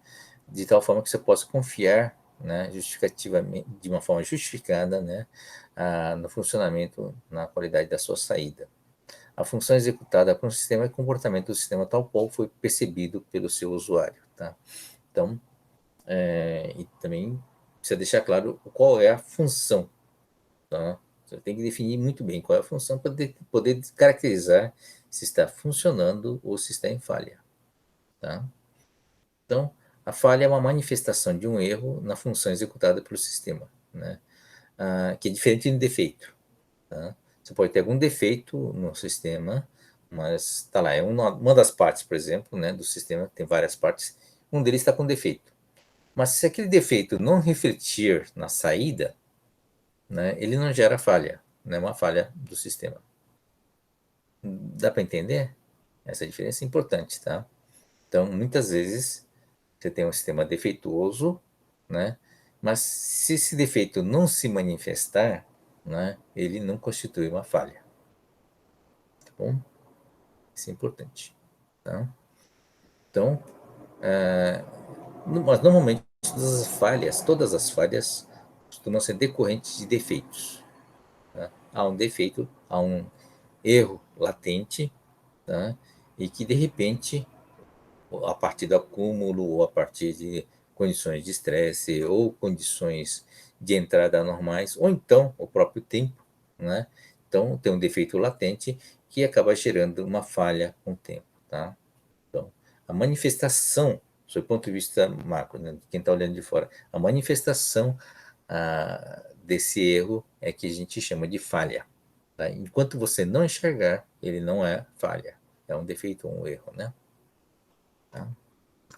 A: De tal forma que você possa confiar, né, justificativamente, de uma forma justificada, né, no funcionamento, na qualidade da sua saída. A função executada por um sistema é o comportamento do sistema tal qual foi percebido pelo seu usuário, tá? Então, e também precisa deixar claro qual é a função, tá? Você tem que definir muito bem qual é a função para poder caracterizar se está funcionando ou se está em falha, tá? Então, a falha é uma manifestação de um erro na função executada pelo sistema, né? Que é diferente de um defeito, tá? Você pode ter algum defeito no sistema, mas está lá, é uma das partes, por exemplo, né, do sistema, tem várias partes, um deles está com defeito. Mas se aquele defeito não refletir na saída, né, ele não gera falha, não é uma falha do sistema. Dá para entender? Essa diferença é importante, tá? Então, muitas vezes, você tem um sistema defeituoso, né? Mas se esse defeito não se manifestar, né, ele não constitui uma falha, tá bom? Isso é importante, tá? Então, mas normalmente todas as falhas costumam ser decorrentes de defeitos. Tá? Há um defeito, há um erro latente, tá? E que de repente a partir do acúmulo ou a partir de condições de estresse ou condições de entrada anormais, ou então o próprio tempo, né? Então, tem um defeito latente que acaba gerando uma falha com o tempo, tá? Então, a manifestação, sob o ponto de vista macro, né, de quem está olhando de fora, a manifestação desse erro é que a gente chama de falha. Tá? Enquanto você não enxergar, ele não é falha, é um defeito ou um erro, né? Tá?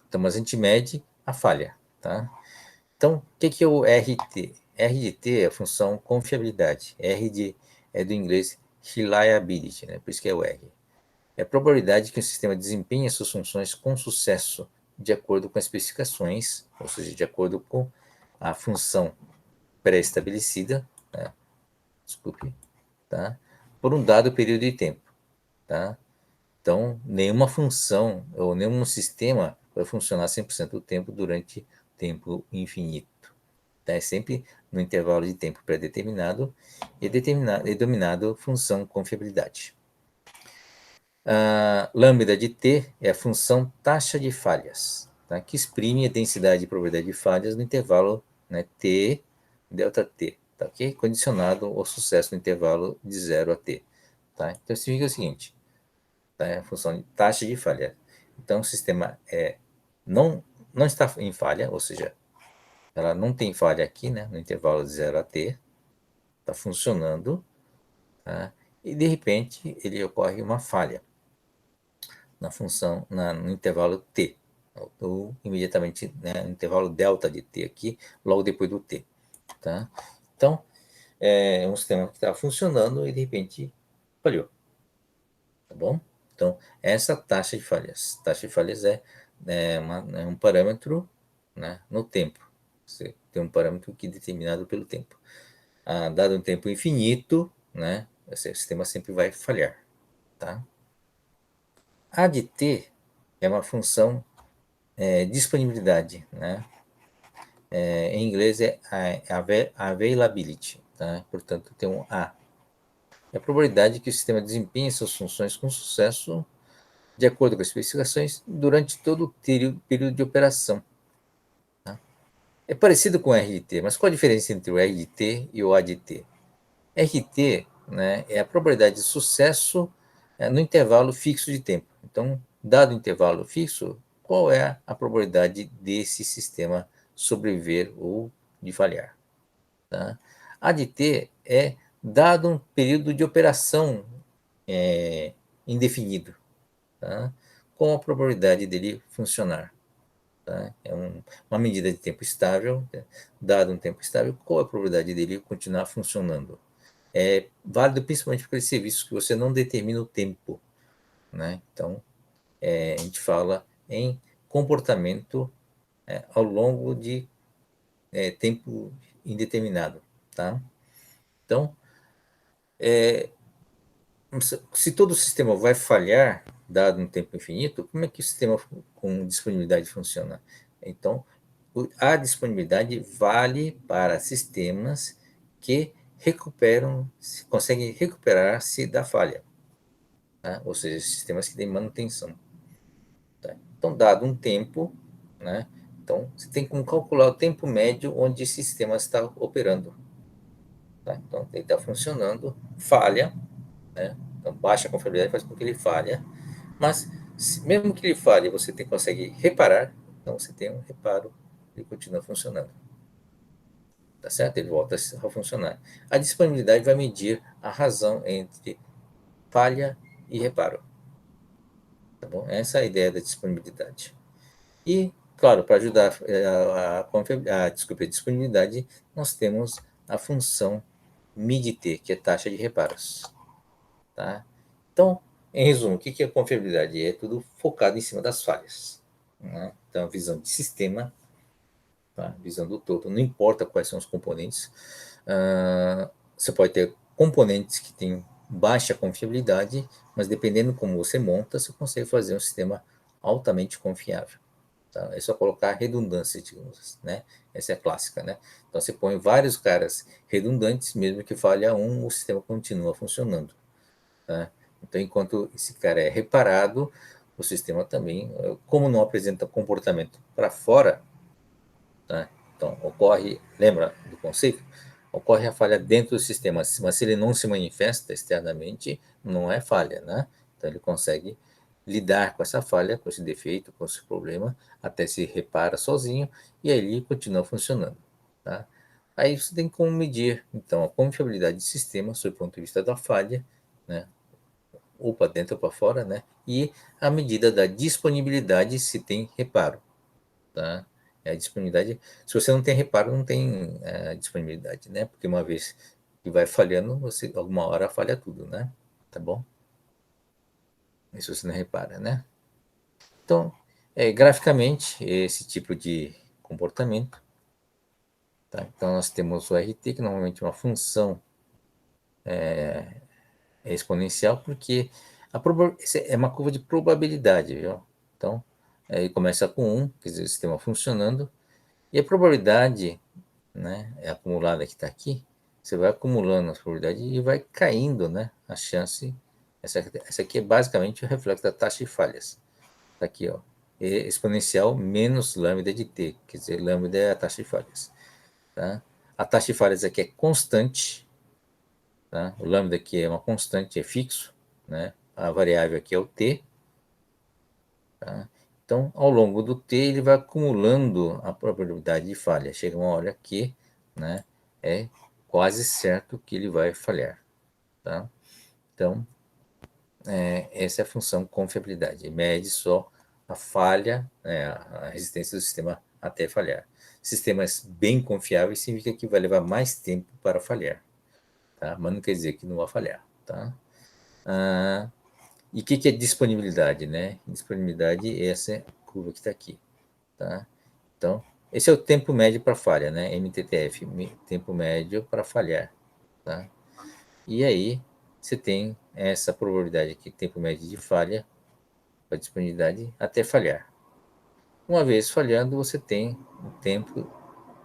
A: Então, mas a gente mede a falha, tá? Então, o que é o RT? R de T é a função confiabilidade. É do inglês reliability, né? Por isso que é o R. É a probabilidade que o sistema desempenhe as suas funções com sucesso de acordo com as especificações, ou seja, de acordo com a função pré-estabelecida, né? Desculpe, tá? Por um dado período de tempo, tá? Então, nenhuma função ou nenhum sistema vai funcionar 100% do tempo durante tempo infinito. Tá? É sempre no intervalo de tempo pré-determinado e dominado função confiabilidade. A lambda de t é a função taxa de falhas, tá? Que exprime a densidade e probabilidade de falhas no intervalo, né, t, delta t, tá, ok? Condicionado ao sucesso no intervalo de 0 a t. Tá? Então, significa o seguinte, tá? É a função de taxa de falha. Então, o sistema não está em falha, ou seja, ela não tem falha aqui, né, no intervalo de 0 a t, está funcionando, tá? E de repente ele ocorre uma falha na função, no intervalo t, ou imediatamente, né, no intervalo delta de t aqui, logo depois do t. Tá? Então, é um sistema que está funcionando e de repente falhou. Tá bom? Então, essa taxa de falhas. Taxa de falhas é um parâmetro, né, no tempo. Você tem um parâmetro que é determinado pelo tempo. Dado um tempo infinito, né, esse sistema sempre vai falhar. Tá? A de t é uma função disponibilidade, né? Em inglês é availability, tá? Portanto, tem um A. É a probabilidade que o sistema desempenhe suas funções com sucesso de acordo com as especificações durante todo o período de operação. Tá? É parecido com o RT, mas qual a diferença entre o RT e o ADT? RT, né, é a probabilidade de sucesso no intervalo fixo de tempo. Então, dado o intervalo fixo, qual é a probabilidade desse sistema sobreviver ou de falhar? Tá? A de T é dado um período de operação indefinido, tá? Com a probabilidade dele funcionar. Tá? É uma medida de tempo estável, né? Dado um tempo estável, qual a probabilidade dele continuar funcionando? É válido principalmente para aqueles serviços que você não determina o tempo, né? Então, a gente fala em comportamento ao longo de tempo indeterminado, tá? Então, se todo o sistema vai falhar, dado um tempo infinito, como é que o sistema com disponibilidade funciona? Então, a disponibilidade vale para sistemas que conseguem recuperar-se da falha, tá? Ou seja, sistemas que têm manutenção. Tá? Então, dado um tempo, né? Então, você tem como calcular o tempo médio onde esse sistema está operando. Tá? Então, ele está funcionando, falha, né? Então, baixa confiabilidade faz com que ele falhe, mas mesmo que ele falhe, você consegue reparar, então você tem um reparo, ele continua funcionando. Tá certo? Ele volta a funcionar. A disponibilidade vai medir a razão entre falha e reparo. Tá bom? Essa é a ideia da disponibilidade. E, claro, para ajudar a disponibilidade, nós temos a função MIDT, que é taxa de reparos. Tá? Então, em resumo, o que é confiabilidade? É tudo focado em cima das falhas. Né? Então, a visão de sistema, tá? Visão do todo, não importa quais são os componentes. Você pode ter componentes que têm baixa confiabilidade, mas dependendo como você monta, você consegue fazer um sistema altamente confiável. Tá? É só colocar redundância, digamos, né? Essa é a clássica, né? Então você põe vários caras redundantes, mesmo que falhe um, o sistema continua funcionando. Tá? Então, enquanto esse cara é reparado, o sistema também, como não apresenta comportamento para fora, Tá? Então, ocorre, lembra do conceito? Ocorre a falha dentro do sistema, mas se ele não se manifesta externamente, não é falha, né? Então, ele consegue lidar com essa falha, com esse defeito, com esse problema, até se repara sozinho e aí ele continua funcionando, tá? Aí você tem como medir, então, a confiabilidade do sistema, sob o ponto de vista da falha, né? Ou para dentro ou para fora, né? E a medida da disponibilidade se tem reparo, tá? É a disponibilidade. Se você não tem reparo, não tem disponibilidade, né? Porque uma vez que vai falhando, você alguma hora falha tudo, né? Tá bom? Isso você não repara, né? Então, graficamente, esse tipo de comportamento, tá? Então, nós temos o RT, que normalmente é uma função exponencial, porque é uma curva de probabilidade, viu? Então, ele começa com 1, quer dizer, o sistema funcionando, e a probabilidade, né, é acumulada que está aqui, você vai acumulando as probabilidades e vai caindo, né, a chance. Essa aqui é basicamente o reflexo da taxa de falhas. Está aqui, ó, exponencial menos lambda de t, quer dizer, lambda é a taxa de falhas. Tá? A taxa de falhas aqui é constante, tá? O lambda aqui é uma constante, é fixo, né? A variável aqui é o t. Tá? Então, ao longo do t, ele vai acumulando a probabilidade de falha. Chega uma hora que, né, é quase certo que ele vai falhar. Tá? Então, essa é a função confiabilidade. Ele mede só a falha, a resistência do sistema até falhar. Sistemas bem confiáveis significa que vai levar mais tempo para falhar. Tá? Mas não quer dizer que não vai falhar. Tá? E o que é disponibilidade? Né? Disponibilidade é essa curva que está aqui. Tá? Então, esse é o tempo médio para falha, né? MTTF, tempo médio para falhar. Tá? E aí, você tem essa probabilidade aqui, tempo médio de falha, para disponibilidade, até falhar. Uma vez falhando, você tem o tempo,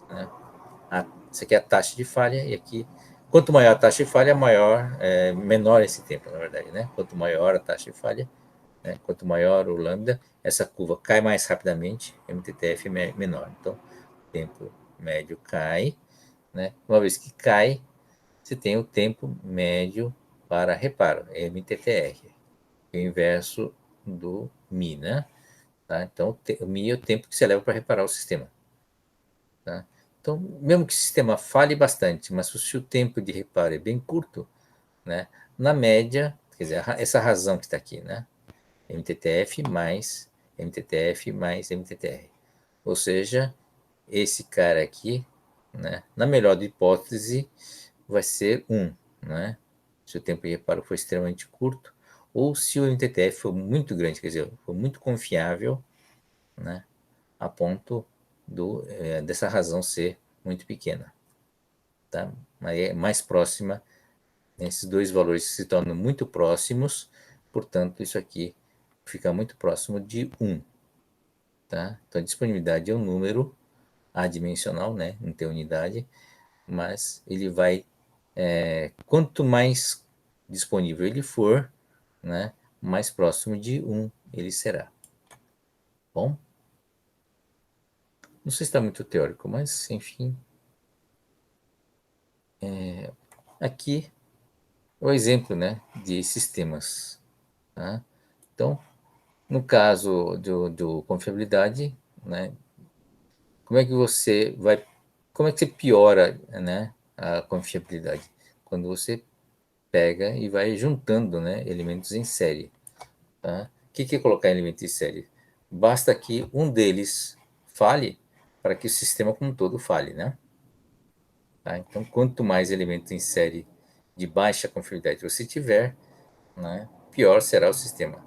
A: né? Isso aqui é a taxa de falha, e aqui, quanto maior a taxa de falha, menor esse tempo, na verdade, né? Quanto maior a taxa de falha, né? Quanto maior o lambda, essa curva cai mais rapidamente, MTTF é menor. Então, o tempo médio cai, né? Uma vez que cai, você tem o tempo médio para reparo, MTTR, o inverso do μ, né? Tá? Então, o μ é o tempo que você leva para reparar o sistema. Tá? Então, mesmo que o sistema fale bastante, mas se o tempo de reparo é bem curto, né? Na média, quer dizer, essa razão que está aqui, né? MTTF mais MTTF mais MTTR. Ou seja, esse cara aqui, né, na melhor hipótese, vai ser 1, né? Se o tempo de reparo for extremamente curto, ou se o MTTF for muito grande, quer dizer, for muito confiável, né, a ponto dessa razão ser muito pequena. Tá? Mas é mais próxima, né, esses dois valores se tornam muito próximos, portanto, isso aqui fica muito próximo de 1. Tá? Então, a disponibilidade é um número adimensional, né? Não tem unidade, mas ele vai, quanto mais disponível ele for, né, mais próximo de 1 ele será. Bom, não sei se está muito teórico, mas enfim, aqui é o exemplo, né, de sistemas. Tá? Então, no caso do confiabilidade, né, como é que você vai, como é que você piora, né, a confiabilidade? Quando você pega e vai juntando, né, elementos em série. Tá? O que é colocar elementos em série? Basta que um deles fale para que o sistema como um todo fale, né? Tá? Então, quanto mais elementos em série de baixa confiabilidade você tiver, né, pior será o sistema.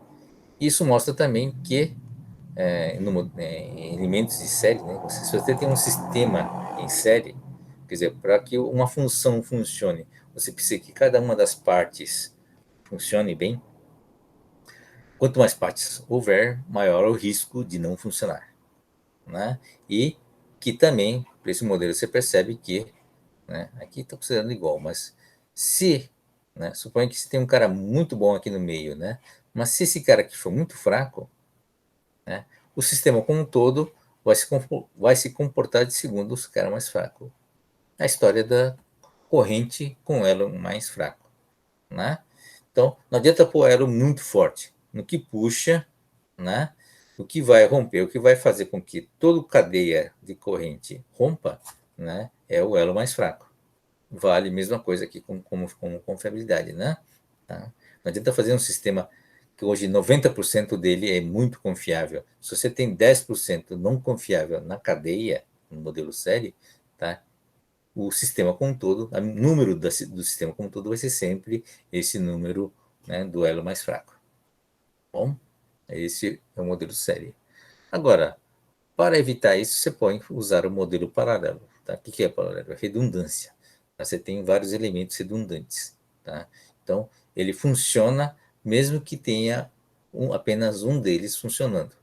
A: Isso mostra também que em elementos de série, né, se você tem um sistema em série, quer dizer, para que uma função funcione, você precisa que cada uma das partes funcione bem. Quanto mais partes houver, maior o risco de não funcionar. Né? E que também, para esse modelo, você percebe que, né, aqui está considerando igual, mas se, né, suponha que você tem um cara muito bom aqui no meio, né, mas se esse cara aqui for muito fraco, né, o sistema como um todo vai se comportar de segundo o cara mais fraco. A história da corrente com elo mais fraco, né? Então, não adianta pôr elo muito forte. No que puxa, né? O que vai romper, o que vai fazer com que toda cadeia de corrente rompa, né? É o elo mais fraco. Vale a mesma coisa aqui com confiabilidade, né? Tá? Não adianta fazer um sistema que hoje 90% dele é muito confiável. Se você tem 10% não confiável na cadeia, no modelo série, tá? O sistema como um todo, o número do sistema como um todo vai ser sempre esse número, né, do elo mais fraco. Bom, esse é o modelo série. Agora, para evitar isso, você pode usar o modelo paralelo. Tá? O que é paralelo? É redundância. Tá? Você tem vários elementos redundantes. Tá? Então, ele funciona mesmo que tenha apenas um deles funcionando.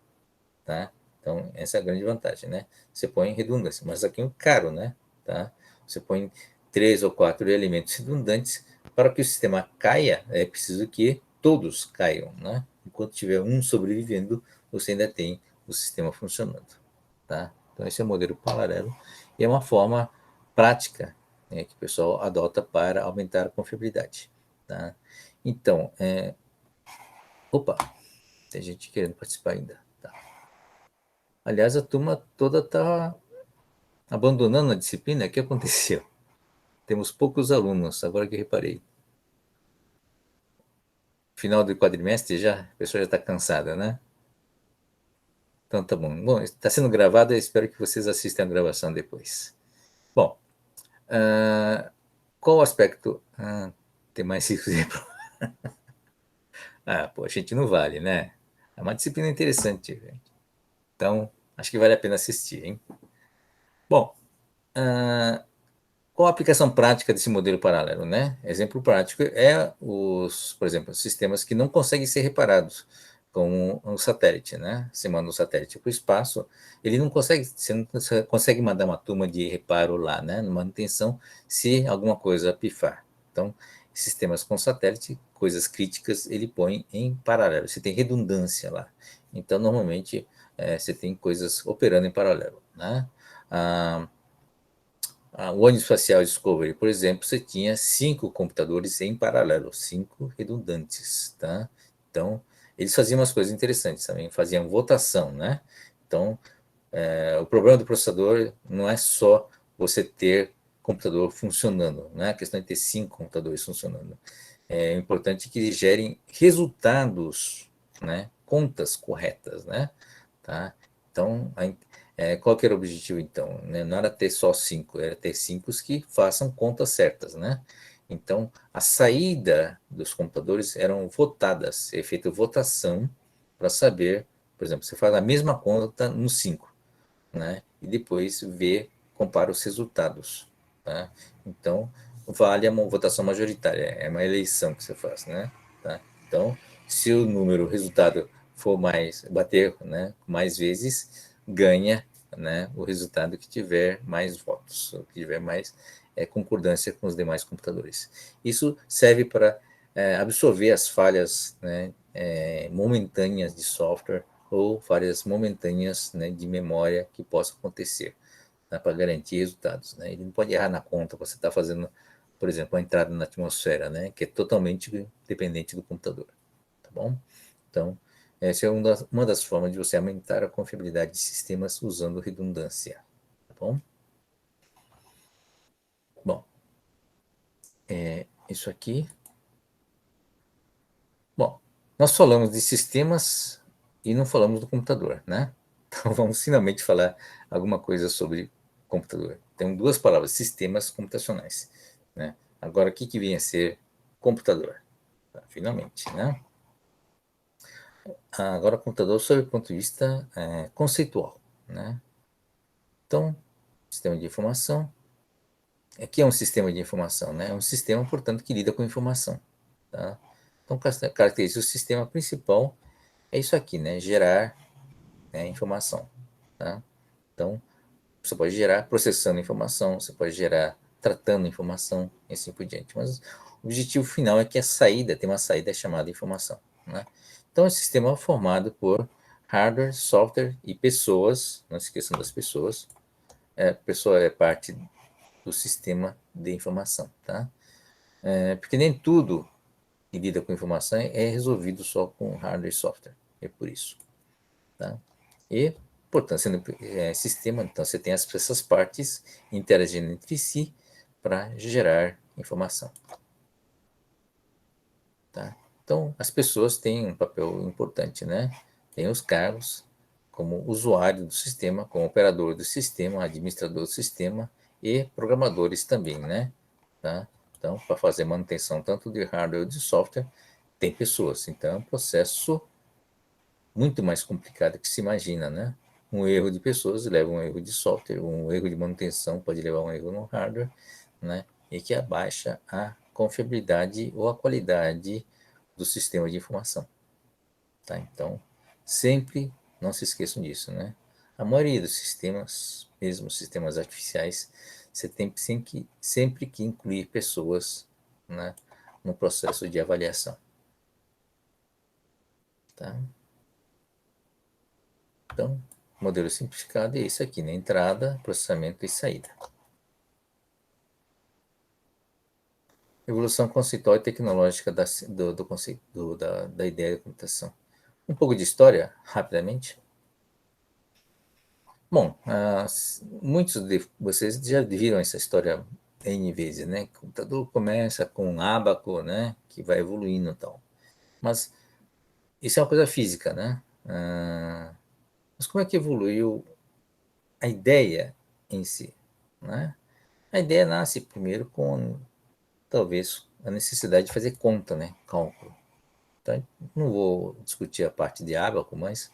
A: Tá? Então, essa é a grande vantagem. Né? Você põe redundância, mas aqui é um caro. Né? Tá? Você põe 3 ou 4 elementos redundantes. Para que o sistema caia, é preciso que todos caiam. Né? Enquanto tiver um sobrevivendo, você ainda tem o sistema funcionando. Tá? Então, esse é o modelo paralelo e é uma forma prática, né, que o pessoal adota para aumentar a confiabilidade. Tá? Então, opa, tem gente querendo participar ainda. Tá? Aliás, a turma toda está abandonando a disciplina. O que aconteceu? Temos poucos alunos, agora que reparei. Final do quadrimestre já, a pessoa já está cansada, né? Então tá bom. Bom, está sendo gravado, eu espero que vocês assistam a gravação depois. Bom, qual o aspecto? Tem mais 5 exemplos. Pô, a gente não vale, né? É uma disciplina interessante, gente. Então, acho que vale a pena assistir, hein? Bom, qual a aplicação prática desse modelo paralelo, né? Exemplo prático é por exemplo, os sistemas que não conseguem ser reparados, como um satélite, né? Você manda um satélite para o espaço, ele não consegue, você não consegue mandar uma turma de reparo lá, né? Manutenção, se alguma coisa pifar. Então, sistemas com satélite, coisas críticas, ele põe em paralelo. Você tem redundância lá. Então, normalmente, você tem coisas operando em paralelo, né? O ônibus espacial Discovery, por exemplo, você tinha 5 computadores em paralelo, 5 redundantes, tá? Então, eles faziam umas coisas interessantes também, faziam votação, né? Então, o problema do processador não é só você ter computador funcionando, né? A questão de ter 5 computadores funcionando. É importante que eles gerem resultados, né? Contas corretas, né? Tá? Então, qual que era o objetivo, então? Né? Não era ter só 5, era ter 5 que façam contas certas, né? Então, a saída dos computadores eram votadas, é feita votação para saber, por exemplo, você faz a mesma conta nos 5, né? E depois vê, compara os resultados, tá? Então, vale a votação majoritária, é uma eleição que você faz, né? Tá? Então, se o número, o resultado for bater, né, mais vezes, ganha, né, o resultado que tiver mais votos, que tiver mais concordância com os demais computadores. Isso serve para absorver as falhas, né, momentâneas de software ou falhas momentâneas, né, de memória que possam acontecer, né, para garantir resultados. Né? Ele não pode errar na conta, você está fazendo, por exemplo, a entrada na atmosfera, né, que é totalmente dependente do computador. Tá bom? Então, essa é uma das formas de você aumentar a confiabilidade de sistemas usando redundância. Tá bom? Bom, isso aqui. Bom, nós falamos de sistemas e não falamos do computador, né? Então vamos finalmente falar alguma coisa sobre computador. Tem 2 palavras, sistemas computacionais, né? Agora, o que vem a ser computador? Tá, finalmente, né? Agora, computador sob o ponto de vista conceitual, né? Então, sistema de informação. Aqui é um sistema de informação, né? É um sistema, portanto, que lida com informação, tá? Então, caracteriza o sistema principal é isso aqui, né? Gerar, né, informação, tá? Então, você pode gerar processando informação, você pode gerar tratando informação e assim por diante. Mas o objetivo final é que a saída tem uma saída chamada informação, né? Então, é um sistema formado por hardware, software e pessoas, não se esqueçam das pessoas. Pessoa é parte do sistema de informação, tá? Porque nem tudo que lida com informação é resolvido só com hardware e software, é por isso, tá? E, portanto, sendo sistema, então você tem essas partes interagindo entre si para gerar informação, tá? Então, as pessoas têm um papel importante, né? Tem os cargos como usuário do sistema, como operador do sistema, administrador do sistema e programadores também, né? Tá? Então, para fazer manutenção tanto de hardware ou de software, tem pessoas. Então, é um processo muito mais complicado que se imagina, né? Um erro de pessoas leva a um erro de software, um erro de manutenção pode levar a um erro no hardware, né? E que abaixa a confiabilidade ou a qualidade do sistema de informação, tá? Então, sempre não se esqueçam disso, né? A maioria dos sistemas, mesmo sistemas artificiais, você tem sempre que incluir pessoas, né, no processo de avaliação, tá? Então, modelo simplificado é isso aqui, né? Entrada, processamento e saída. Evolução conceitual e tecnológica do conceito, da ideia de computação. Um pouco de história, rapidamente. Bom, muitos de vocês já viram essa história N vezes, né? O computador começa com um ábaco, né? Que vai evoluindo e tal. Mas isso é uma coisa física, né? Mas como é que evoluiu a ideia em si, né? A ideia nasce primeiro com, talvez, a necessidade de fazer conta, né? Cálculo. Então, não vou discutir a parte de ábaco, mas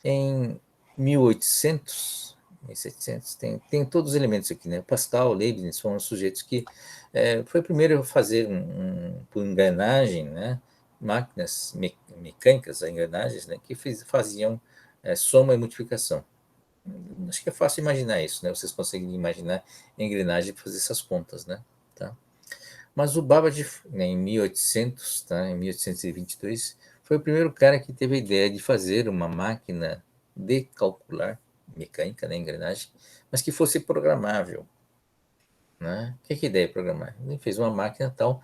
A: em 1800, 1700, tem todos os elementos aqui, né? Pascal, Leibniz foram os sujeitos que foi primeiro fazer por engrenagem, né? Máquinas mecânicas, engrenagens, né? Que faziam soma e multiplicação. Acho que é fácil imaginar isso, né? Vocês conseguem imaginar engrenagem para fazer essas contas, né? Tá? Mas o Babbage, né, em 1800, tá? Em 1822, foi o primeiro cara que teve a ideia de fazer uma máquina de calcular mecânica, né, engrenagem, mas que fosse programável, né? O que é a ideia de programar? Ele fez uma máquina tal,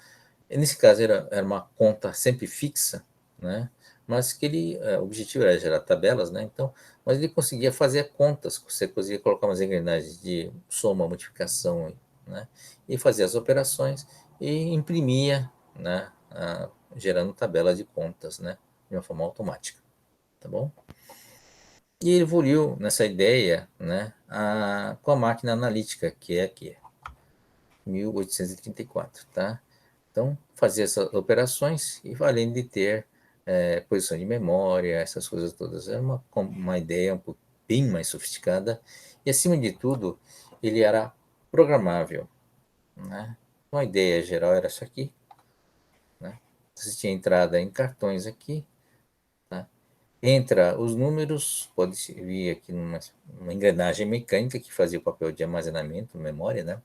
A: nesse caso era uma conta sempre fixa, né? Mas que o objetivo era gerar tabelas, né? Então, mas ele conseguia fazer contas, você conseguia colocar umas engrenagens de soma, multiplicação, né? E fazia as operações e imprimia, né? Gerando tabela de contas, né? De uma forma automática, tá bom? E ele evoluiu nessa ideia, né? Com a máquina analítica, que é aqui, 1834, tá? Então, fazia essas operações e além de ter posição de memória, essas coisas todas. Era uma ideia bem mais sofisticada e, acima de tudo, ele era programável, né? Então, a ideia geral era essa aqui, né? Você tinha entrada em cartões aqui, tá? Entra os números, pode vir aqui numa engrenagem mecânica que fazia o papel de armazenamento, memória, né?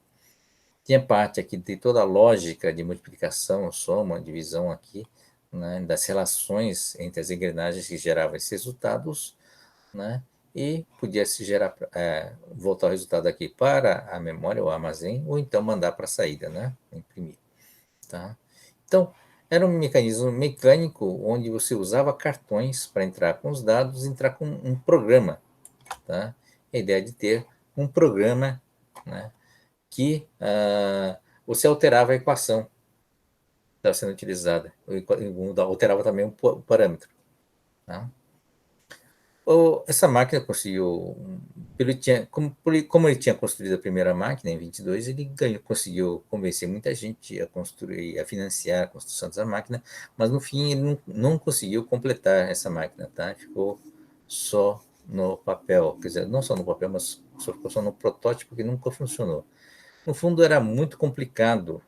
A: Tinha parte aqui de toda a lógica de multiplicação, soma, divisão aqui, né, das relações entre as engrenagens que geravam esses resultados, né, e podia se gerar, voltar o resultado aqui para a memória, o armazém, ou então mandar para a saída, né, imprimir. Tá? Então, era um mecanismo mecânico onde você usava cartões para entrar com os dados, entrar com um programa. Tá? A ideia de ter um programa, né, que você alterava a equação que estava sendo utilizada, alterava também o parâmetro. Tá? Essa máquina conseguiu, como ele tinha construído a primeira máquina em 22, ele conseguiu convencer muita gente a construir, a financiar a construção dessa máquina, mas no fim ele não conseguiu completar essa máquina, tá? Ficou só no papel, quer dizer, não só no papel, mas ficou só no protótipo que nunca funcionou. No fundo, era muito complicado,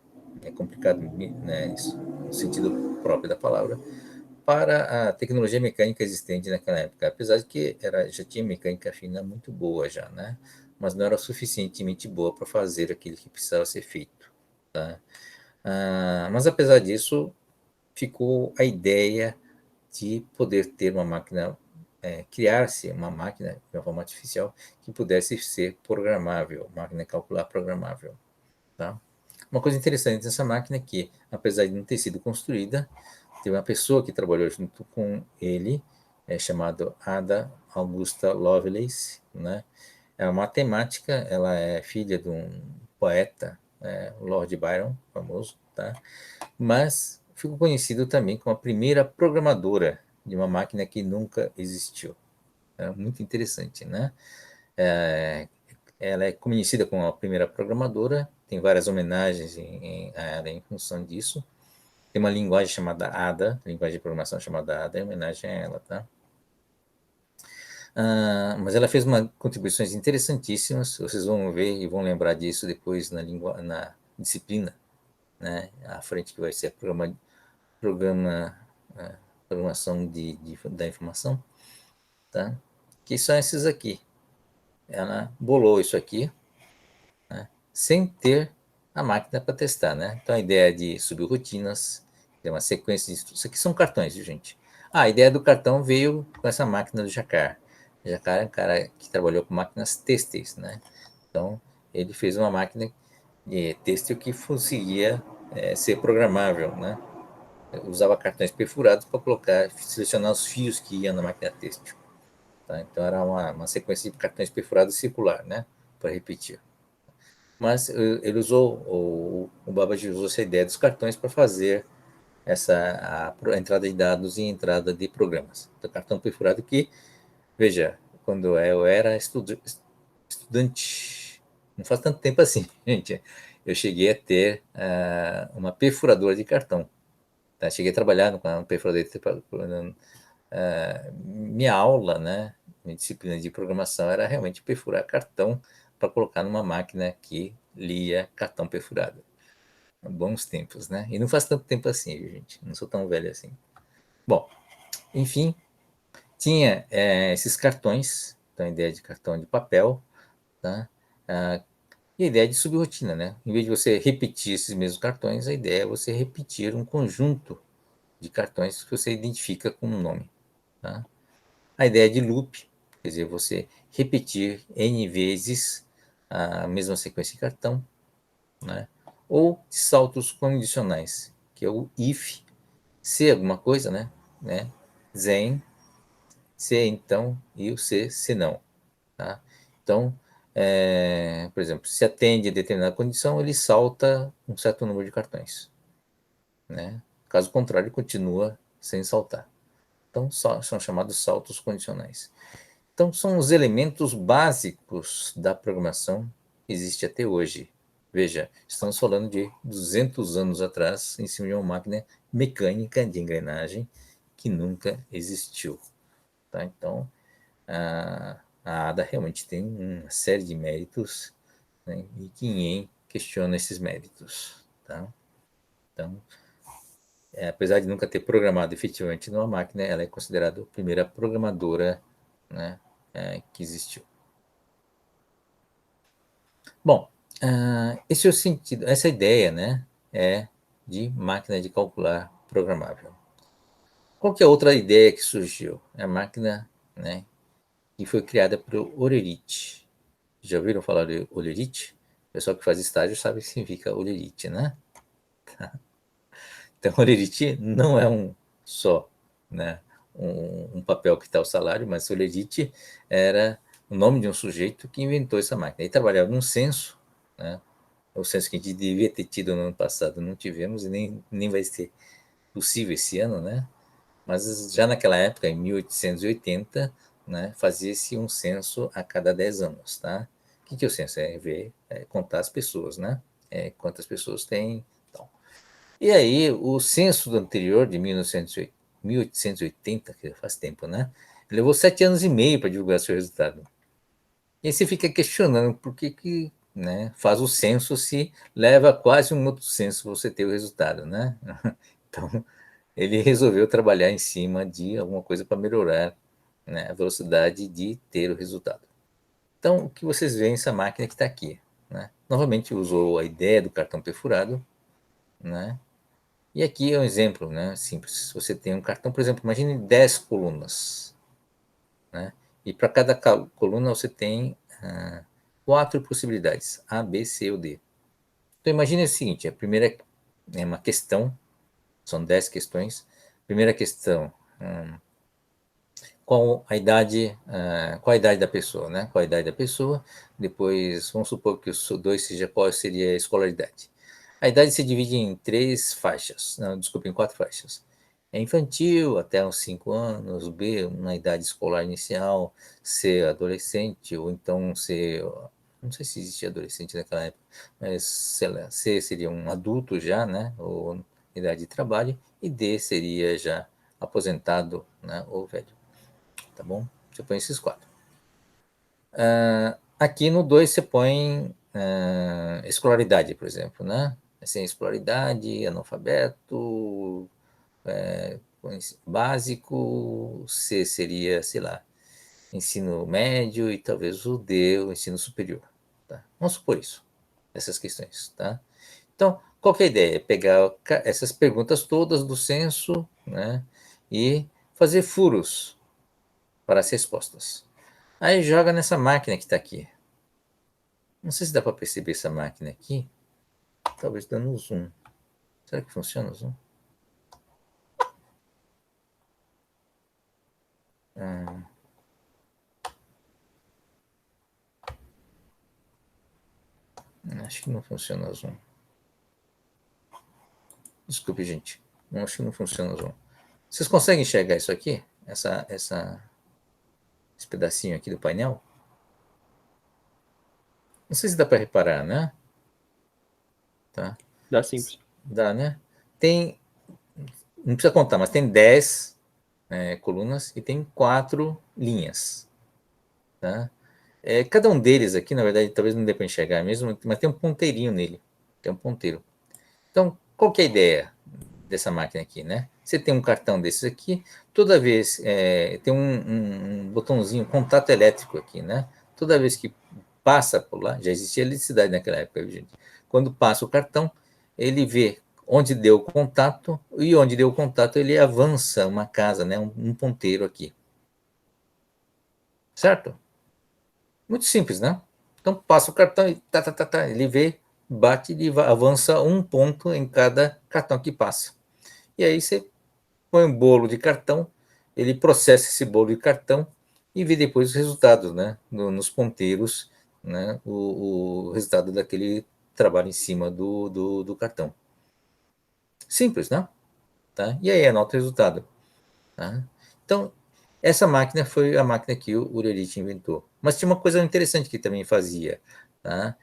A: complicado, né, isso, no sentido próprio da palavra, para a tecnologia mecânica existente naquela época, apesar de que já tinha mecânica fina muito boa já, né? Mas não era suficientemente boa para fazer aquilo que precisava ser feito, tá? Mas apesar disso, ficou a ideia de poder ter uma máquina criar-se uma máquina de uma forma artificial que pudesse ser programável, máquina calcular programável. Tá? Uma coisa interessante dessa máquina é que, apesar de não ter sido construída, teve uma pessoa que trabalhou junto com ele, chamado Ada Augusta Lovelace, né? É uma matemática, ela é filha de um poeta, Lord Byron, famoso, tá? Mas ficou conhecido também como a primeira programadora de uma máquina que nunca existiu. É muito interessante, né? É, ela é conhecida como a primeira programadora, tem várias homenagens a ela em função disso. Tem uma linguagem chamada ADA, linguagem de programação chamada ADA, em homenagem a ela, tá? Mas ela fez contribuições interessantíssimas, vocês vão ver e vão lembrar disso depois na disciplina, né? À frente que vai ser programa é, programação da informação, tá? Que são esses aqui. Ela bolou isso aqui, né? Sem ter a máquina para testar, né? Então a ideia de subrrotinas, tem uma sequência de isso aqui são cartões, viu, gente? A ideia do cartão veio com essa máquina do Jacquard. O Jacquard é um cara que trabalhou com máquinas têxteis, né? Então ele fez uma máquina têxtil que conseguia ser programável, né? Usava cartões perfurados para colocar, selecionar os fios que iam na máquina têxtil. Tá? Então era uma sequência de cartões perfurados circular, né? Para repetir. Mas ele usou, o Babbage usou essa ideia dos cartões para fazer a entrada de dados e entrada de programas. Então, cartão perfurado que, veja, quando eu era estudante, não faz tanto tempo assim, gente, eu cheguei a ter uma perfuradora de cartão. Tá? Cheguei a trabalhar com uma perfuradora de cartão. Minha aula, né, minha disciplina de programação era realmente perfurar cartão para colocar numa máquina que lia cartão perfurado. Bons tempos, né? E não faz tanto tempo assim, gente. Não sou tão velho assim. Bom, enfim, tinha esses cartões, então a ideia de cartão de papel, tá? E a ideia de subrotina, né? Em vez de você repetir esses mesmos cartões, a ideia é você repetir um conjunto de cartões que você identifica com um nome, tá? A ideia de loop, quer dizer, você repetir N vezes a mesma sequência de cartão, né? Ou saltos condicionais, que é o if, se alguma coisa, né? Then, se então, e o se não. Tá? Então, por exemplo, se atende a determinada condição, ele salta um certo número de cartões. Né? Caso contrário, ele continua sem saltar. Então, são chamados saltos condicionais. Então, são os elementos básicos da programação que existe até hoje. Veja, estamos falando de 200 anos atrás, em cima de uma máquina mecânica de engrenagem que nunca existiu. Tá? Então, a ADA realmente tem uma série de méritos, né? E que ninguém questiona esses méritos. Tá? Então, apesar de nunca ter programado efetivamente numa máquina, ela é considerada a primeira programadora, né, que existiu. Bom, esse é o sentido, essa ideia, né, é de máquina de calcular programável. Qual que é a outra ideia que surgiu? É a máquina, né, que foi criada por Olerite. Já ouviram falar de Olerite? O pessoal que faz estágio sabe o que significa Olerite, né? Então, Olerite não é só, né, um papel que está o salário, mas Olerite era o nome de um sujeito que inventou essa máquina. Ele trabalhava num censo, né, o censo que a gente devia ter tido no ano passado, não tivemos e nem vai ser possível esse ano, né? Mas já naquela época, em 1880, né, fazia-se um censo a cada 10 anos, tá? O que é o censo? Contar as pessoas, né? Quantas pessoas tem, então. E aí, o censo do anterior, de 1880, que faz tempo, né? Levou 7 anos e meio para divulgar seu resultado. E aí você fica questionando por que né, faz o censo se leva quase um outro censo você ter o resultado, né? Então, ele resolveu trabalhar em cima de alguma coisa para melhorar, né, a velocidade de ter o resultado. Então, o que vocês veem essa máquina que está aqui, né? Novamente usou a ideia do cartão perfurado, né? E aqui é um exemplo, né, simples. Você tem um cartão, por exemplo, imagine 10 colunas. né? E para cada coluna você tem 4 possibilidades, A, B, C ou D. Então imagine o seguinte, a primeira é uma questão, são 10 questões. Primeira questão, qual a idade da pessoa, né? Qual a idade da pessoa? Depois, vamos supor que os dois seja qual seria a escolaridade. A idade se divide em 3 faixas, não, desculpa, em 4 faixas. É infantil, até uns 5 anos, B, uma idade escolar inicial, C, adolescente, ou então C, não sei se existia adolescente naquela época, mas sei lá, C seria um adulto já, né? Ou idade de trabalho, e D seria já aposentado, né? Ou velho. Tá bom? Você põe esses 4. Aqui no 2 você põe escolaridade, por exemplo, né? Sem escolaridade, analfabeto, básico, C seria, sei lá, ensino médio e talvez o D, o ensino superior. Tá? Vamos supor isso, essas questões, tá? Então, qual que é a ideia? É pegar essas perguntas todas do censo, né? E fazer furos para as respostas. Aí joga nessa máquina que está aqui. Não sei se dá para perceber essa máquina aqui. Talvez dando um zoom. Será que funciona o zoom? Acho que não funciona o zoom. Desculpe, gente. Não, acho que não funciona o zoom. Vocês conseguem enxergar isso aqui? Esse pedacinho aqui do painel? Não sei se dá para reparar, né? Tá.
B: Dá simples.
A: Dá, né? Tem. Não precisa contar, mas tem 10 colunas e tem 4 linhas. Tá? Cada um deles aqui, na verdade, talvez não dê para enxergar mesmo, mas tem um ponteirinho nele. Tem um ponteiro. Então, qual que é a ideia dessa máquina aqui, né? Você tem um cartão desses aqui, toda vez tem um botãozinho, contato elétrico aqui, né? Toda vez que passa por lá, já existia eletricidade naquela época, gente. Quando passa o cartão, ele vê onde deu o contato e onde deu o contato ele avança uma casa, né? Um ponteiro aqui, certo? Muito simples, né? Então passa o cartão e ele vê, bate e avança um ponto em cada cartão que passa. E aí você põe um bolo de cartão, ele processa esse bolo de cartão e vê depois os resultados, né? Nos ponteiros, né? O resultado daquele trabalho em cima do cartão. Simples, né? Tá? E aí anota o resultado. Tá? Então, essa máquina foi a máquina que o Urelite inventou. Mas tinha uma coisa interessante que também fazia. Tá?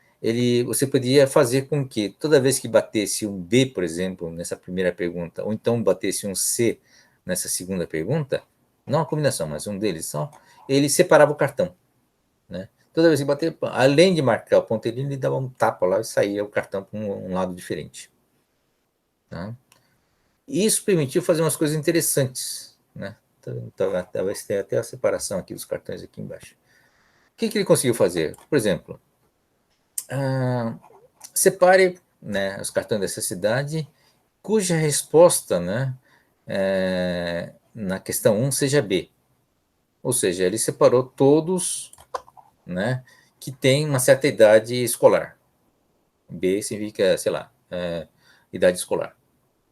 A: Você podia fazer com que toda vez que batesse um B, por exemplo, nessa primeira pergunta, ou então batesse um C nessa segunda pergunta, não a combinação, mas um deles só, ele separava o cartão. Né? Toda vez que bater, além de marcar o ponteirinho, ele dava um tapa lá e saía o cartão para um lado diferente. Tá? E isso permitiu fazer umas coisas interessantes, né? Talvez tenha até a separação aqui dos cartões aqui embaixo. O que ele conseguiu fazer? Por exemplo, separe, né, os cartões dessa cidade cuja resposta, né, na questão 1 seja B. Ou seja, ele separou todos, né, que têm uma certa idade escolar. B significa, sei lá, idade escolar.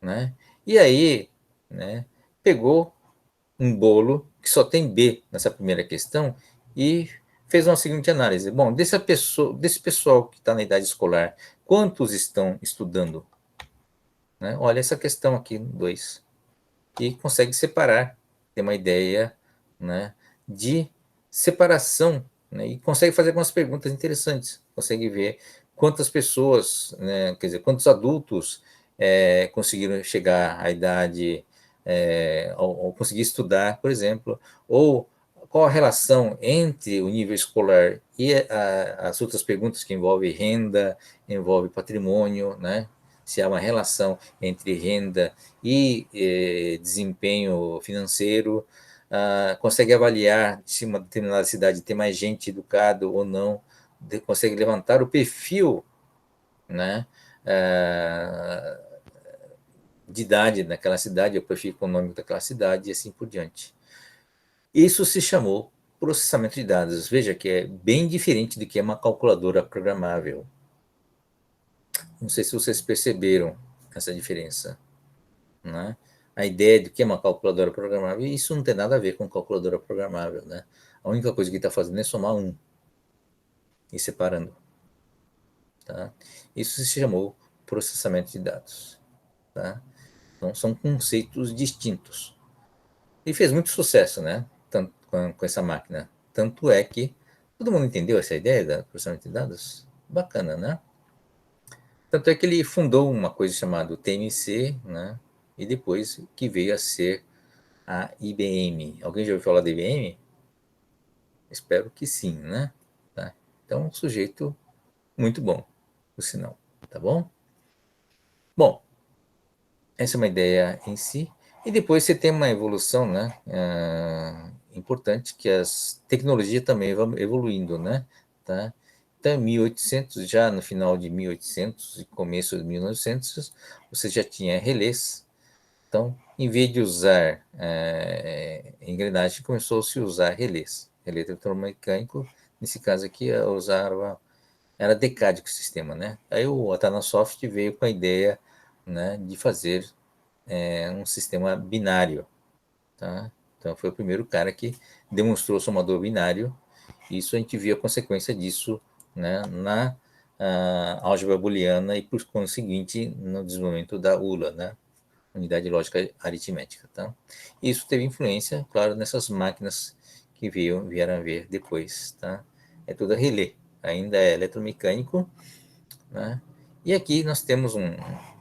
A: Né? E aí, né, pegou um bolo que só tem B nessa primeira questão e fez uma seguinte análise. Bom, desse pessoal que está na idade escolar, quantos estão estudando? Né? Olha essa questão aqui, 2. E consegue separar, ter uma ideia, né, de separação, né, e consegue fazer algumas perguntas interessantes. Consegue ver quantas pessoas, né, quer dizer, quantos adultos conseguiram chegar à idade, ou conseguir estudar, por exemplo, ou qual a relação entre o nível escolar e as outras perguntas que envolvem renda, envolve patrimônio, né? Se há uma relação entre renda e desempenho financeiro, consegue avaliar se uma determinada cidade tem mais gente educada ou não, consegue levantar o perfil, né, de idade naquela cidade, o perfil econômico daquela cidade e assim por diante. Isso se chamou processamento de dados. Veja que é bem diferente do que é uma calculadora programável. Não sei se vocês perceberam essa diferença, né? A ideia de que é uma calculadora programável, isso não tem nada a ver com calculadora programável, né? A única coisa que está fazendo é somar um e separando, tá? Isso se chamou processamento de dados, tá? Então são conceitos distintos. E fez muito sucesso, né? Tanto com essa máquina. Tanto é que todo mundo entendeu essa ideia da processamento de dados? Bacana, né? Tanto é que ele fundou uma coisa chamada TMC, né? E depois que veio a ser a IBM. Alguém já ouviu falar da IBM? Espero que sim, né? Tá? Então, um sujeito muito bom, por sinal. Tá bom? Bom, essa é uma ideia em si. E depois você tem uma evolução, né? Importante, que as tecnologias também vão evoluindo, né? Tá? Então, em 1800, já no final de 1800 e começo de 1900, você já tinha relés. Então, em vez de usar engrenagem, começou-se a usar relés. Relé eletromecânico, nesse caso aqui, usava, era decádico o sistema, né? Aí o Atanasoft veio com a ideia, né, de fazer um sistema binário, tá? Então foi o primeiro cara que demonstrou somador binário. Isso a gente viu a consequência disso, né, na álgebra booleana e por conseguinte no desenvolvimento da ULA, né, unidade lógica aritmética, tá? Isso teve influência, claro, nessas máquinas que vieram a ver depois, tá? É tudo relé, ainda é eletromecânico, né? E aqui nós temos um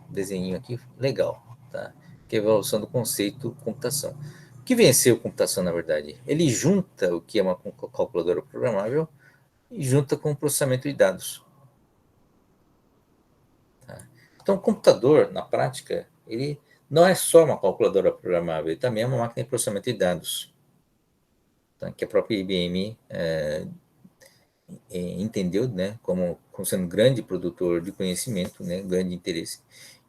A: desenho aqui legal, tá? Que é a evolução do conceito computação. O que venceu computação, na verdade? Ele junta o que é uma calculadora programável e junta com o processamento de dados. Tá? Então, o computador, na prática, ele não é só uma calculadora programável, ele também é uma máquina de processamento de dados, tá? Que a própria IBM entendeu, né, como sendo um grande produtor de conhecimento, né, grande interesse.